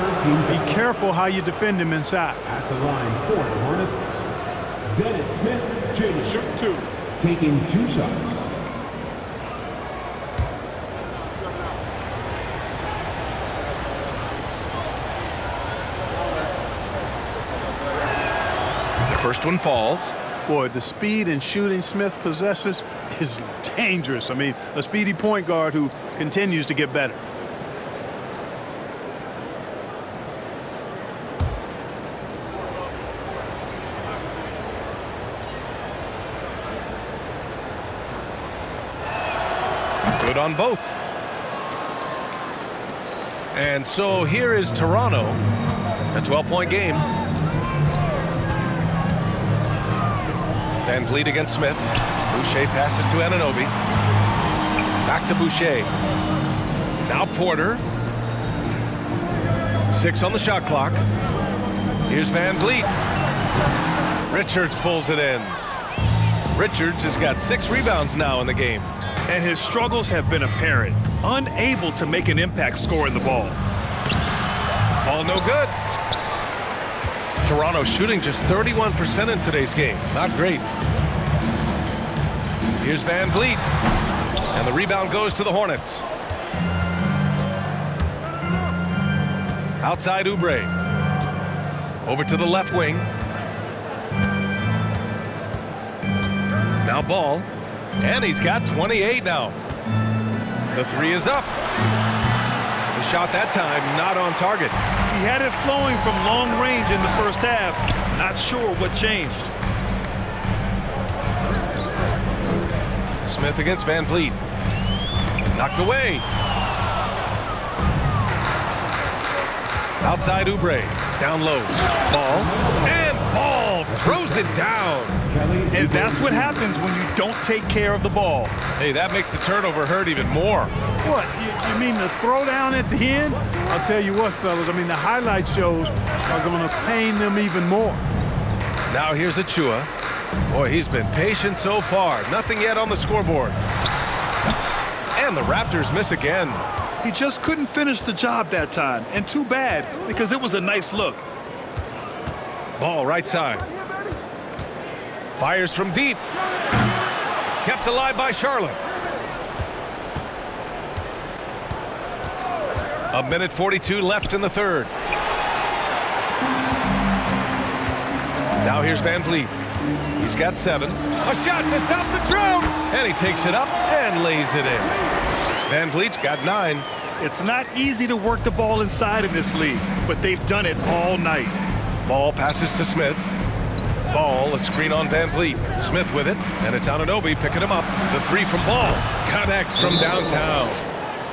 Be careful how you defend him inside. At the line for the Hornets, Dennis Smith Jr. Shoot 2. Taking 2 shots. The first one falls. Boy, the speed and shooting Smith possesses is dangerous. I mean, a speedy point guard who continues to get better. Good on both. And so here is Toronto, a 12-point game. Van Vliet against Smith. Boucher passes to Anunoby. Back to Boucher. Now Porter. 6 on the shot clock. Here's Van Vliet. Richards pulls it in. Richards has got 6 rebounds now in the game. And his struggles have been apparent. Unable to make an impact scoring the ball. Ball no good. Toronto shooting just 31% in today's game. Not great. Here's Van Vliet. And the rebound goes to the Hornets. Outside Oubre. Over to the left wing. Now Ball. And he's got 28 now. The 3 is up. The shot that time not on target. He had it flowing from long range in the first half. Not sure what changed. Smith against Van Vliet. Knocked away. Outside Oubre. Down low. Ball. And Ball throws it down. And that's what happens when you don't take care of the ball. Hey, that makes the turnover hurt even more. What, you mean the throwdown at the end? I'll tell you what, fellas, I mean, the highlight shows are going to pain them even more. Now here's Achua. Boy, he's been patient so far. Nothing yet on the scoreboard. And the Raptors miss again. He just couldn't finish the job that time. And too bad, because it was a nice look. Ball right side. Fires from deep. Kept alive by Charlotte. 1:42 left in the third. Now here's Van Vliet. He's got 7. A shot to stop the drought. And he takes it up and lays it in. Van Vliet's got 9. It's not easy to work the ball inside in this league, but they've done it all night. Ball passes to Smith. Ball, a screen on Van Vliet. Smith with it, and it's Anunoby picking him up. The 3 from Ball. Connects from downtown.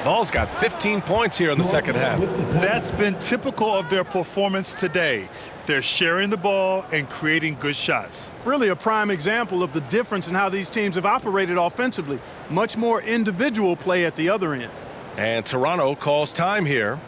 Ball's got 15 points here in the second half. That's been typical of their performance today. They're sharing the ball and creating good shots. Really a prime example of the difference in how these teams have operated offensively. Much more individual play at the other end. And Toronto calls time here.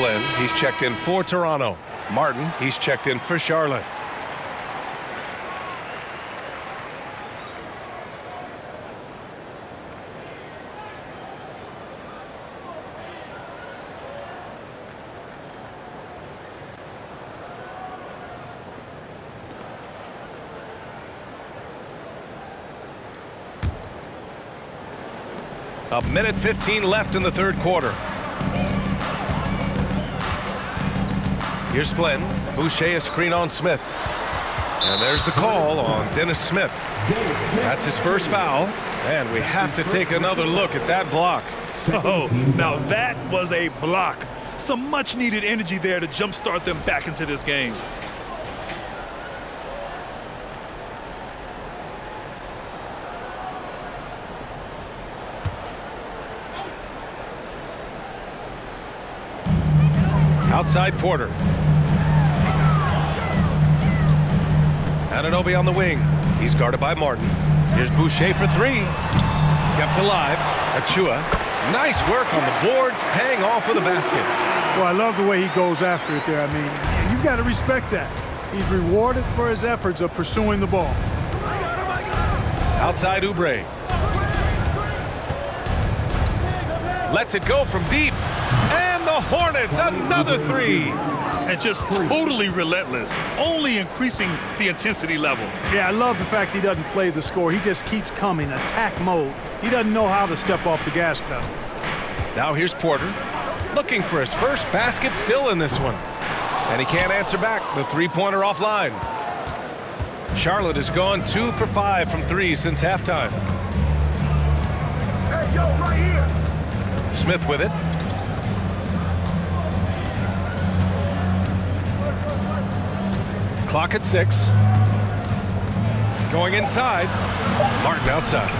Flynn. He's checked in for Toronto. Martin, he's checked in for Charlotte. A minute 15 left in the third quarter. Here's Flynn. Boucher a screen on Smith. And there's the call on Dennis Smith. That's his first foul. And we have to take another look at that block. Oh, now that was a block. Some much needed energy there to jumpstart them back into this game. Outside Porter. Anunoby on the wing. He's guarded by Martin. Here's Boucher for three. Kept alive. Achua. Nice work on the boards, paying off with a basket. Well, I love the way he goes after it there. I mean, you've got to respect that. He's rewarded for his efforts of pursuing the ball. Outside Oubre. Lets it go from deep. And the Hornets, another three. And just totally relentless, only increasing the intensity level. Yeah, I love the fact he doesn't play the score. He just keeps coming, attack mode. He doesn't know how to step off the gas pedal. Now here's Porter, looking for his first basket, still in this one. And he can't answer back, the three-pointer offline. Charlotte has gone 2 for 5 from three since halftime. Hey, yo, right here. Smith with it. Clock at 6. Going inside. Martin outside.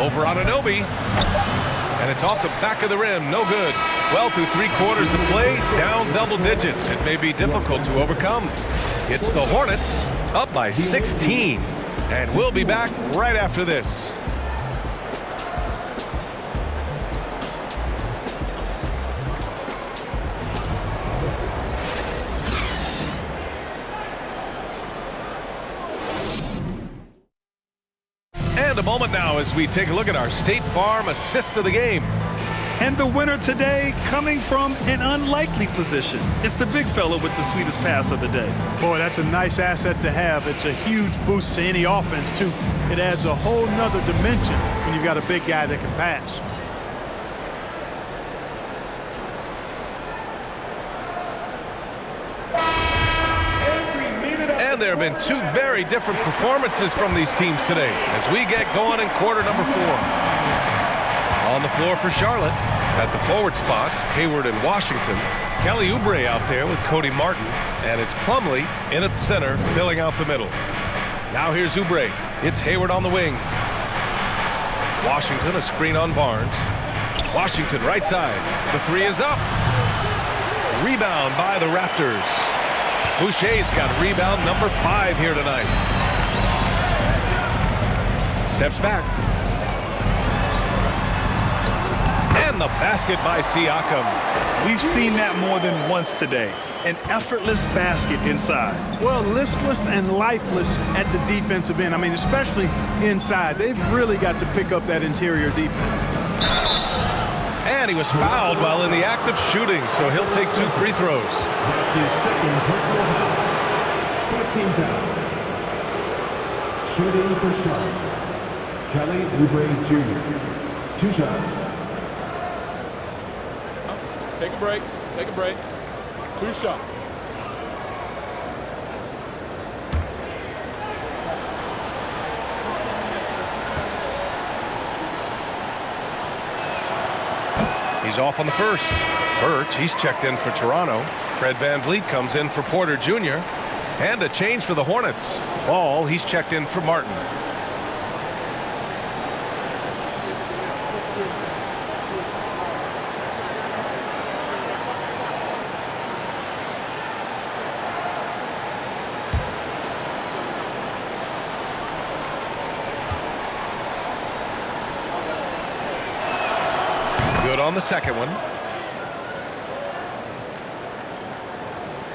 Over on Anunoby. And it's off the back of the rim. No good. Well, through 3 quarters of play, down double digits. It may be difficult to overcome. It's the Hornets up by 16. And we'll be back right after this. And a moment now as we take a look at our State Farm assist of the game. And the winner today coming from an unlikely position. It's the big fella with the sweetest pass of the day. Boy, that's a nice asset to have. It's a huge boost to any offense, too. It adds a whole nother dimension when you've got a big guy that can pass. And there have been 2 very different performances from these teams today as we get going in quarter number 4. On the floor for Charlotte, at the forward spots, Hayward and Washington. Kelly Oubre out there with Cody Martin, and it's Plumlee in at center, filling out the middle. Now here's Oubre. It's Hayward on the wing. Washington, a screen on Barnes. Washington right side. The three is up. Rebound by the Raptors. Boucher's got rebound number 5 here tonight. Steps back. And the basket by Siakam. We've seen that more than once today. An effortless basket inside. Well, listless and lifeless at the defensive end. I mean, especially inside. They've really got to pick up that interior defense. And he was fouled while in the act of shooting, so he'll take 2 free throws. That's his second personal foul. 15 foul. Shooting for Charlotte. Kelly Oubre Jr. 2 shots. Take a break. Take a break. 2 shots. He's off on the first. Birch, he's checked in for Toronto. Fred VanVleet comes in for Porter Jr. And a change for the Hornets. Ball, he's checked in for Martin. Good on the second one.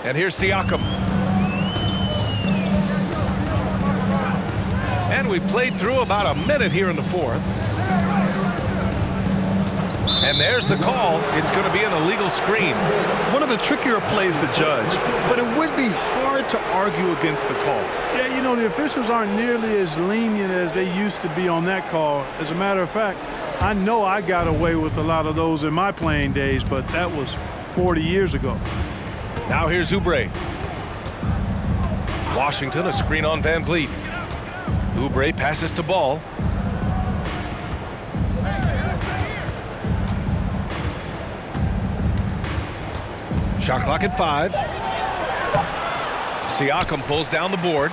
And here's Siakam. And we played through about a minute here in the fourth. And there's the call. It's going to be an illegal screen. One of the trickier plays to judge, but it would be hard to argue against the call. Yeah, you know, the officials aren't nearly as lenient as they used to be on that call. As a matter of fact, I know I got away with a lot of those in my playing days, but that was 40 years ago. Now here's Oubre. Washington, a screen on Van Vliet. Oubre passes to Ball. Shot clock at 5. Siakam pulls down the board.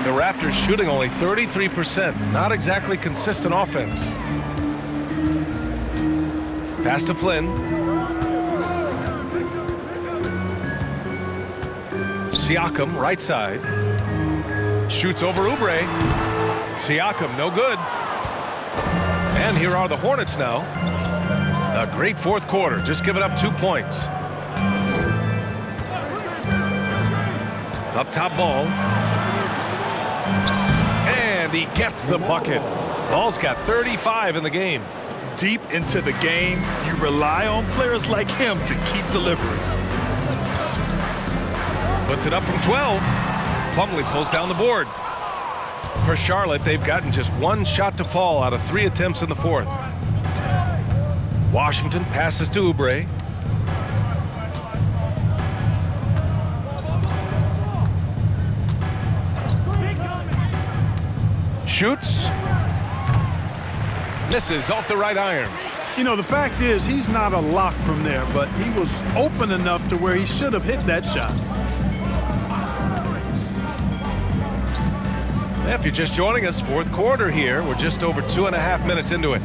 The Raptors shooting only 33%. Not exactly consistent offense. Pass to Flynn. Siakam, right side. Shoots over Oubre. Siakam, no good. And here are the Hornets now. A great fourth quarter, just giving up 2 points. Up top, Ball. And he gets the bucket. Ball's got 35 in the game. Deep into the game, you rely on players like him to keep delivering. Puts it up from 12. Plumlee pulls down the board. For Charlotte, they've gotten just 1 shot to fall out of 3 attempts in the fourth. Washington passes to Oubre. Shoots. Misses off the right iron. You know, the fact is he's not a lock from there, but he was open enough to where he should have hit that shot. If you're just joining us, fourth quarter here. We're just over 2.5 minutes into it.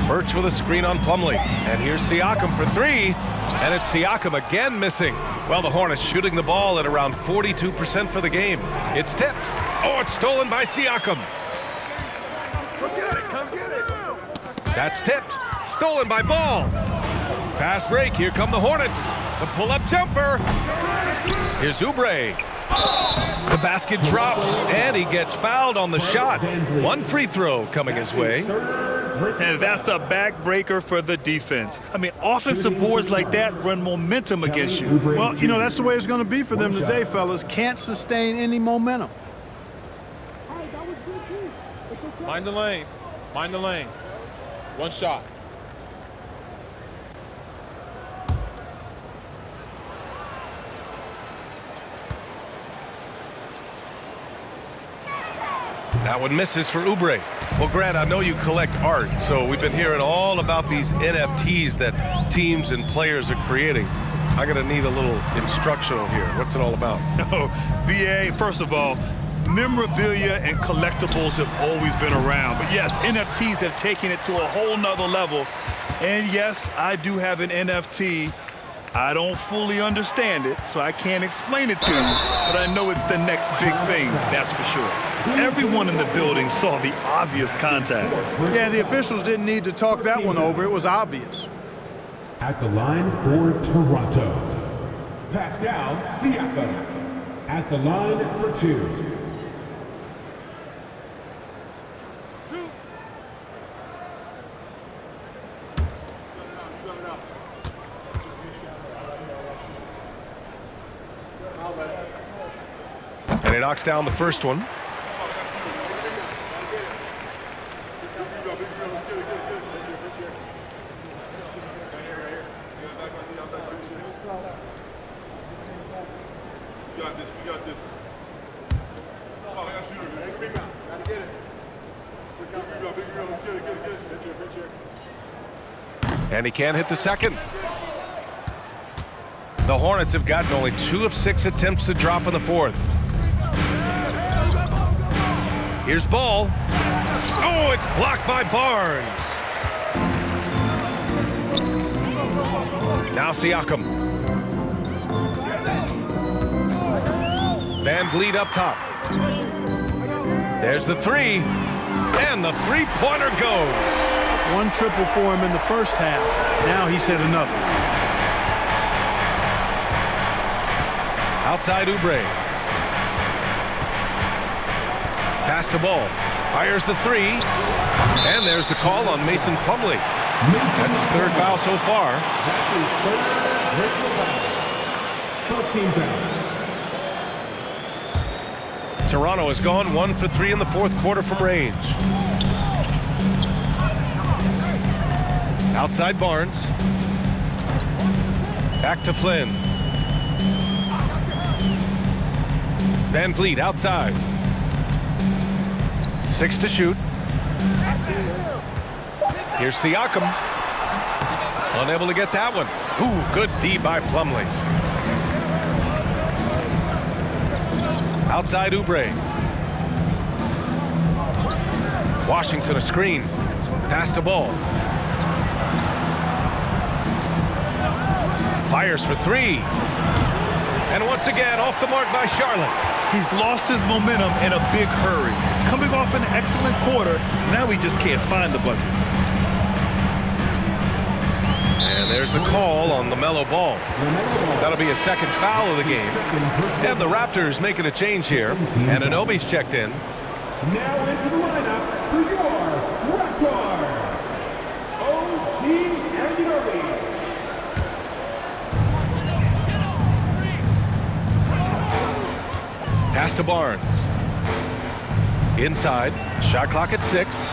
Birch with a screen on Plumlee. And here's Siakam for 3. And it's Siakam again missing. Well, the Hornets shooting the ball at around 42% for the game. It's tipped. Oh, it's stolen by Siakam. Come get it, come get it. That's tipped. Stolen by Ball. Fast break. Here come the Hornets. The pull-up jumper. Here's Oubre. The basket drops, and he gets fouled on the shot. 1 free throw coming his way. And that's a backbreaker for the defense. I mean, offensive boards like that run momentum against you. Well, you know, that's the way it's going to be for them today, fellas. Can't sustain any momentum. Mind the lanes. Mind the lanes. 1 shot. That one misses for Oubre. Well, Grant, I know you collect art, so we've been hearing all about these NFTs that teams and players are creating. I'm going to need a little instructional here. What's it all about? Oh, BA, first of all, memorabilia and collectibles have always been around. But yes, NFTs have taken it to a whole nother level. And yes, I do have an NFT. I don't fully understand it, so I can't explain it to you, but I know it's the next big thing, that's for sure. Everyone in the building saw the obvious contact. Yeah, the officials didn't need to talk that one over. It was obvious. At the line for Toronto, Pascal Siakam. At the line for 2. And he knocks down the first one. We got this, we got this. Oh, I got shooter, man. Rebound. Gotta get it. Big rebound, let's get it, get it, get it. Good check. And he can't hit the second. The Hornets have gotten only 2 of 6 attempts to drop in the fourth. Here's Ball. Oh, it's blocked by Barnes. Now Siakam. Van Vliet up top. There's the 3. And the three-pointer goes. 1 triple for him in the first half. Now he's hit another. Outside Oubre. Pass to Ball. Fires the three. And there's the call on Mason Plumlee. That's his third foul so far. That's his third personal foul. First team foul. Toronto has gone 1 for 3 in the fourth quarter from range. Outside Barnes. Back to Flynn. Van Vliet outside. 6 to shoot. Here's Siakam. Unable to get that one. Ooh, good D by Plumlee. Outside Oubre. Washington a screen. Pass to Ball. Fires for three. And once again, off the mark by Charlotte. He's lost his momentum in a big hurry. Coming off an excellent quarter, now he just can't find the bucket. And there's the call on LaMelo Ball. That'll be a second foul of the game. And the Raptors making a change here. And Anunoby's checked in. Now into the lineup for your Raptors, OG Anunoby. Pass to Barnes. Inside. Shot clock at 6.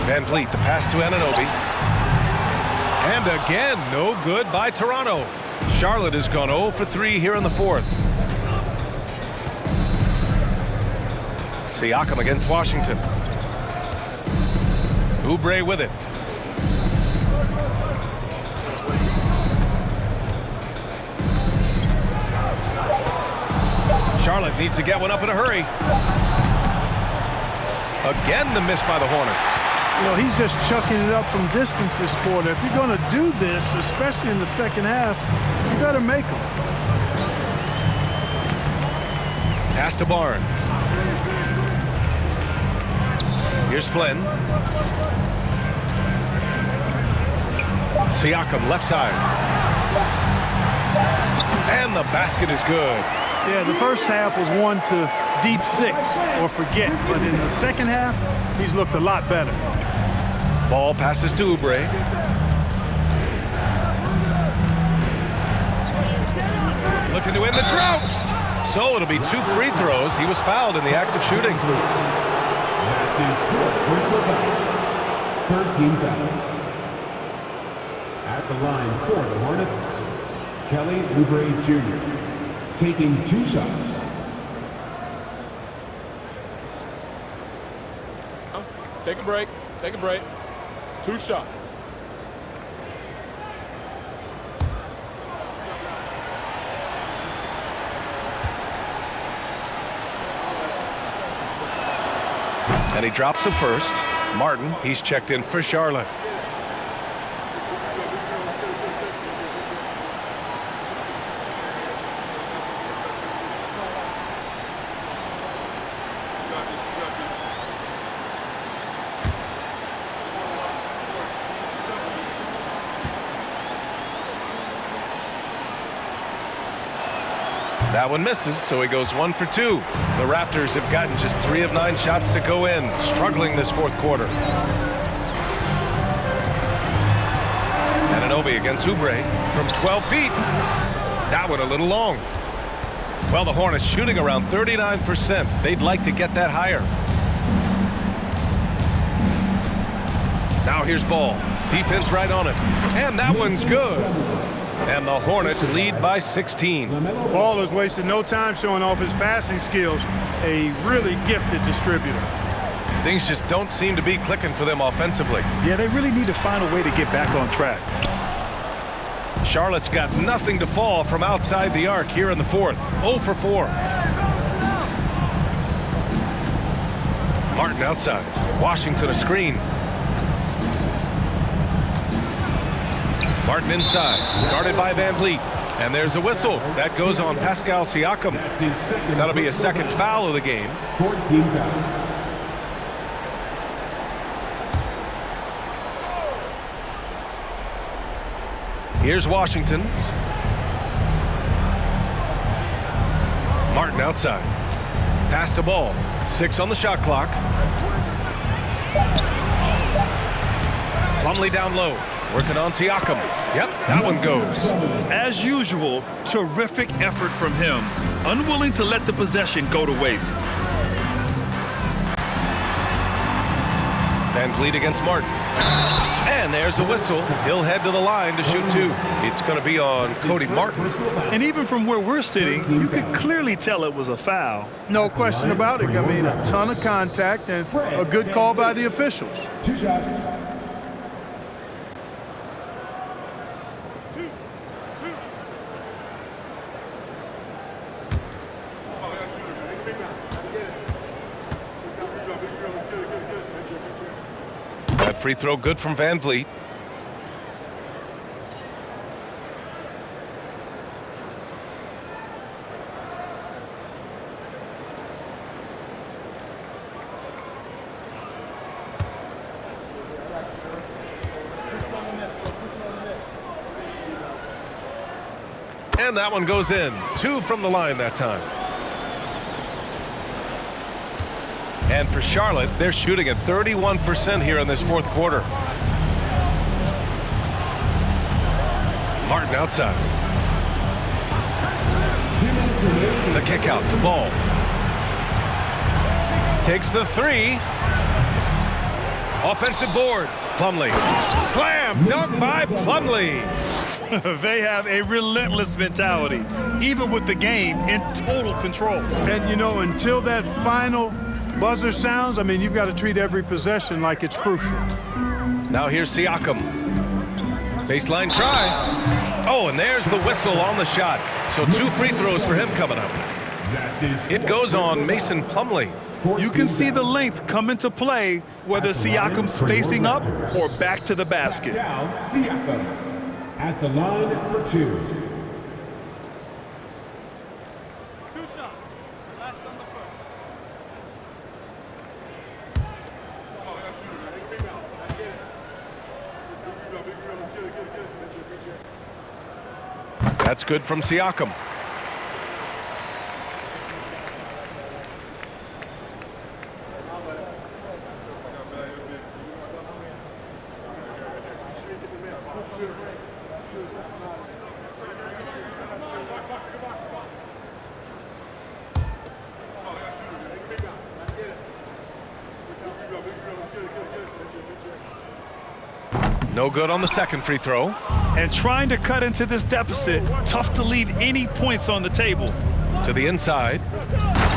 Van Vliet, the pass to Anunoby. And again, no good by Toronto. Charlotte has gone 0 for 3 here in the fourth. Siakam against Washington. Oubre with it. Charlotte needs to get one up in a hurry. Again, the miss by the Hornets. You know, he's just chucking it up from distance this quarter. If you're going to do this, especially in the second half, you better make them. Pass to Barnes. Here's Flynn. Siakam left side. And the basket is good. Yeah, the first half was 1 to deep 6 or forget. But in the second half, he's looked a lot better. Ball passes to Oubre. Looking to end the drought. So it'll be 2 free throws. He was fouled in the act of shooting. That's his fourth personal foul. 13 foul. At the line for the Hornets, Kelly Oubre Jr. taking 2 shots. Take a break. Take a break. 2 shots. And he drops the first. Martin, he's checked in for Charlotte. That one misses, so he goes 1 for 2. The Raptors have gotten just 3 of 9 shots to go in, struggling this fourth quarter. Anunoby against Oubre from 12 feet. That one a little long. Well, the Hornets shooting around 39%. They'd like to get that higher. Now here's Ball. Defense right on it. And that one's good. And the Hornets lead by 16. Ball has wasted no time showing off his passing skills. A really gifted distributor. Things just don't seem to be clicking for them offensively. Yeah, they really need to find a way to get back on track. Charlotte's got nothing to fall from outside the arc here in the fourth. 0 for 4. Martin outside. Washington a screen. Martin inside, guarded by Van Vliet. And there's a whistle. That goes on Pascal Siakam. That'll be a second foul of the game. 14 foul. Here's Washington. Martin outside. Pass to Ball. 6 on the shot clock. Plumlee down low. Working on Siakam. Yep, that one goes. As usual, terrific effort from him. Unwilling to let the possession go to waste. Van Vliet against Martin. And there's a whistle. He'll head to the line to shoot 2. It's going to be on Cody Martin. And even from where we're sitting, you could clearly tell it was a foul. No question about it. I mean, a ton of contact and a good call by the officials. 2 shots. That free throw good from Van Vliet. And that one goes in. 2 from the line that time. And for Charlotte, they're shooting at 31% here in this fourth quarter. Martin outside. The kick out to Ball. Takes the 3. Offensive board. Plumlee. Slam dunk by Plumlee. They have a relentless mentality, even with the game in total control. And, you know, until that final buzzer sounds, I mean, you've got to treat every possession like it's crucial. Now here's Siakam. Baseline try. Oh, and there's the whistle on the shot. So 2 free throws for him coming up. It goes on Mason Plumlee. You can see the length come into play, whether Siakam's facing up or back to the basket. Down, Siakam at the line for 2. 2 shots. Last on the first. Oh, I got shooter, man. Big rebound. I get it. Big rebound. Get it. That's good from Siakam. No good on the second free throw. And trying to cut into this deficit, tough to leave any points on the table. To the inside.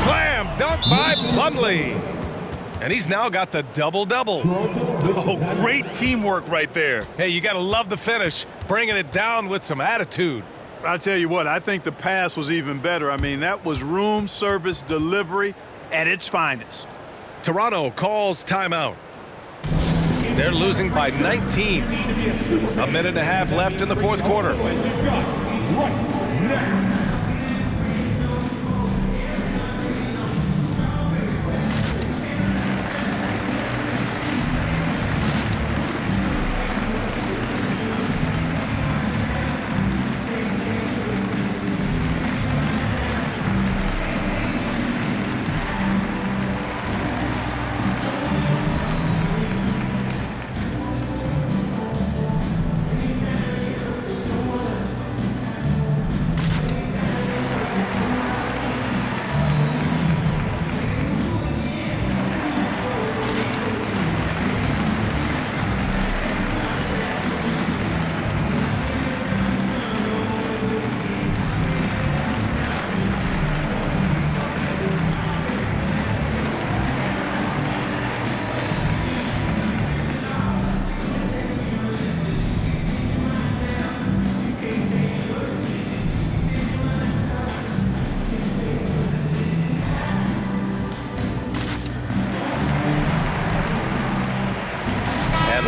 Slam dunk by Plumlee. And he's now got the double-double. Oh, great teamwork right there. Hey, you got to love the finish, bringing it down with some attitude. I'll tell you what, I think the pass was even better. I mean, that was room service delivery at its finest. Toronto calls timeout. They're losing by 19. A minute and a half left in the fourth quarter.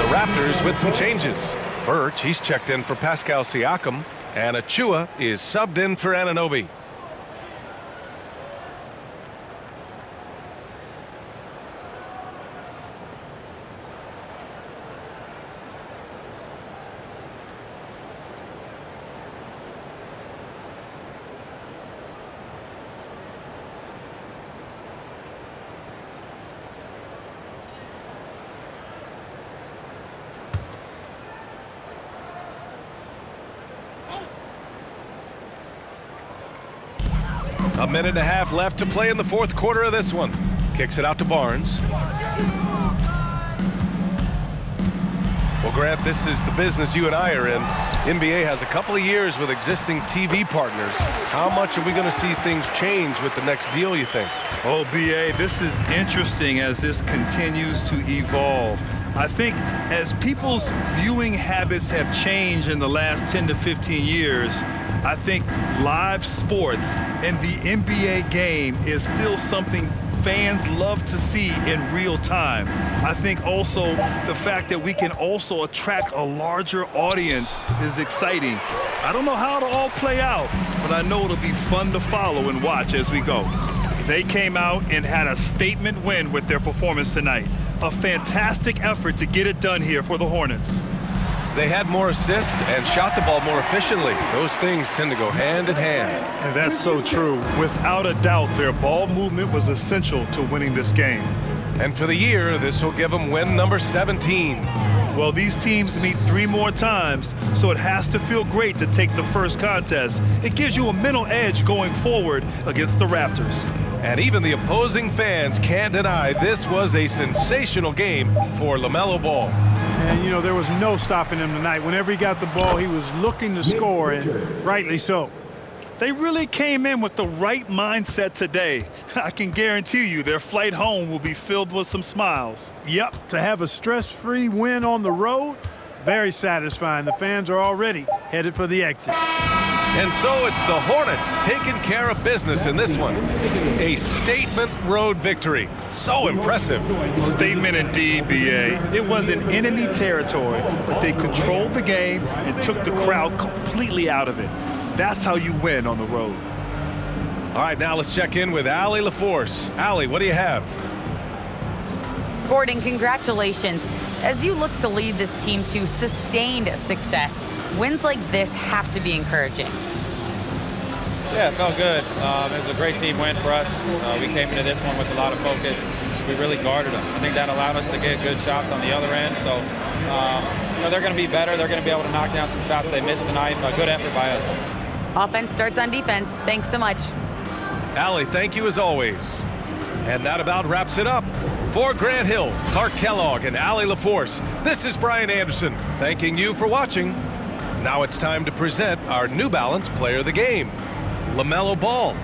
Raptors with some changes. Birch, he's checked in for Pascal Siakam, and Achua is subbed in for Anunoby. A minute and a half left to play in the fourth quarter of this one. Kicks it out to Barnes. Well, Grant, this is the business you and I are in. NBA has a couple of years with existing TV partners. How much are we going to see things change with the next deal, you think? Oh, BA, this is interesting as this continues to evolve. I think as people's viewing habits have changed in the last 10 to 15 years, I think live sports and the NBA game is still something fans love to see in real time. I think also the fact that we can also attract a larger audience is exciting. I don't know how it'll all play out, but I know it'll be fun to follow and watch as we go. They came out and had a statement win with their performance tonight. A fantastic effort to get it done here for the Hornets. They had more assists and shot the ball more efficiently. Those things tend to go hand in hand. And that's so true. Without a doubt, their ball movement was essential to winning this game. And for the year, this will give them win number 17. Well, these teams meet 3 more times, so it has to feel great to take the first contest. It gives you a mental edge going forward against the Raptors. And even the opposing fans can't deny this was a sensational game for LaMelo Ball. And, you know, there was no stopping him tonight. Whenever he got the ball, he was looking to score, and rightly so. They really came in with the right mindset today. I can guarantee you their flight home will be filled with some smiles. Yep, to have a stress-free win on the road, very satisfying. The fans are already headed for the exit. And so it's the Hornets taking care of business in this one. A statement road victory. So impressive. Statement indeed, BA. It was in enemy territory, but they controlled the game and took the crowd completely out of it. That's how you win on the road. All right, now let's check in with Allie LaForce. Allie, what do you have? Gordon, congratulations. As you look to lead this team to sustained success, wins like this have to be encouraging. Yeah, it felt good. It was a great team win for us. We came into this one with a lot of focus. We really guarded them. I think that allowed us to get good shots on the other end. So, they're going to be better. They're going to be able to knock down some shots they missed tonight. A good effort by us. Offense starts on defense. Thanks so much. Allie, thank you as always. And that about wraps it up. For Grant Hill, Clark Kellogg, and Allie LaForce, this is Brian Anderson, thanking you for watching. Now it's time to present our New Balance Player of the Game, LaMelo Ball.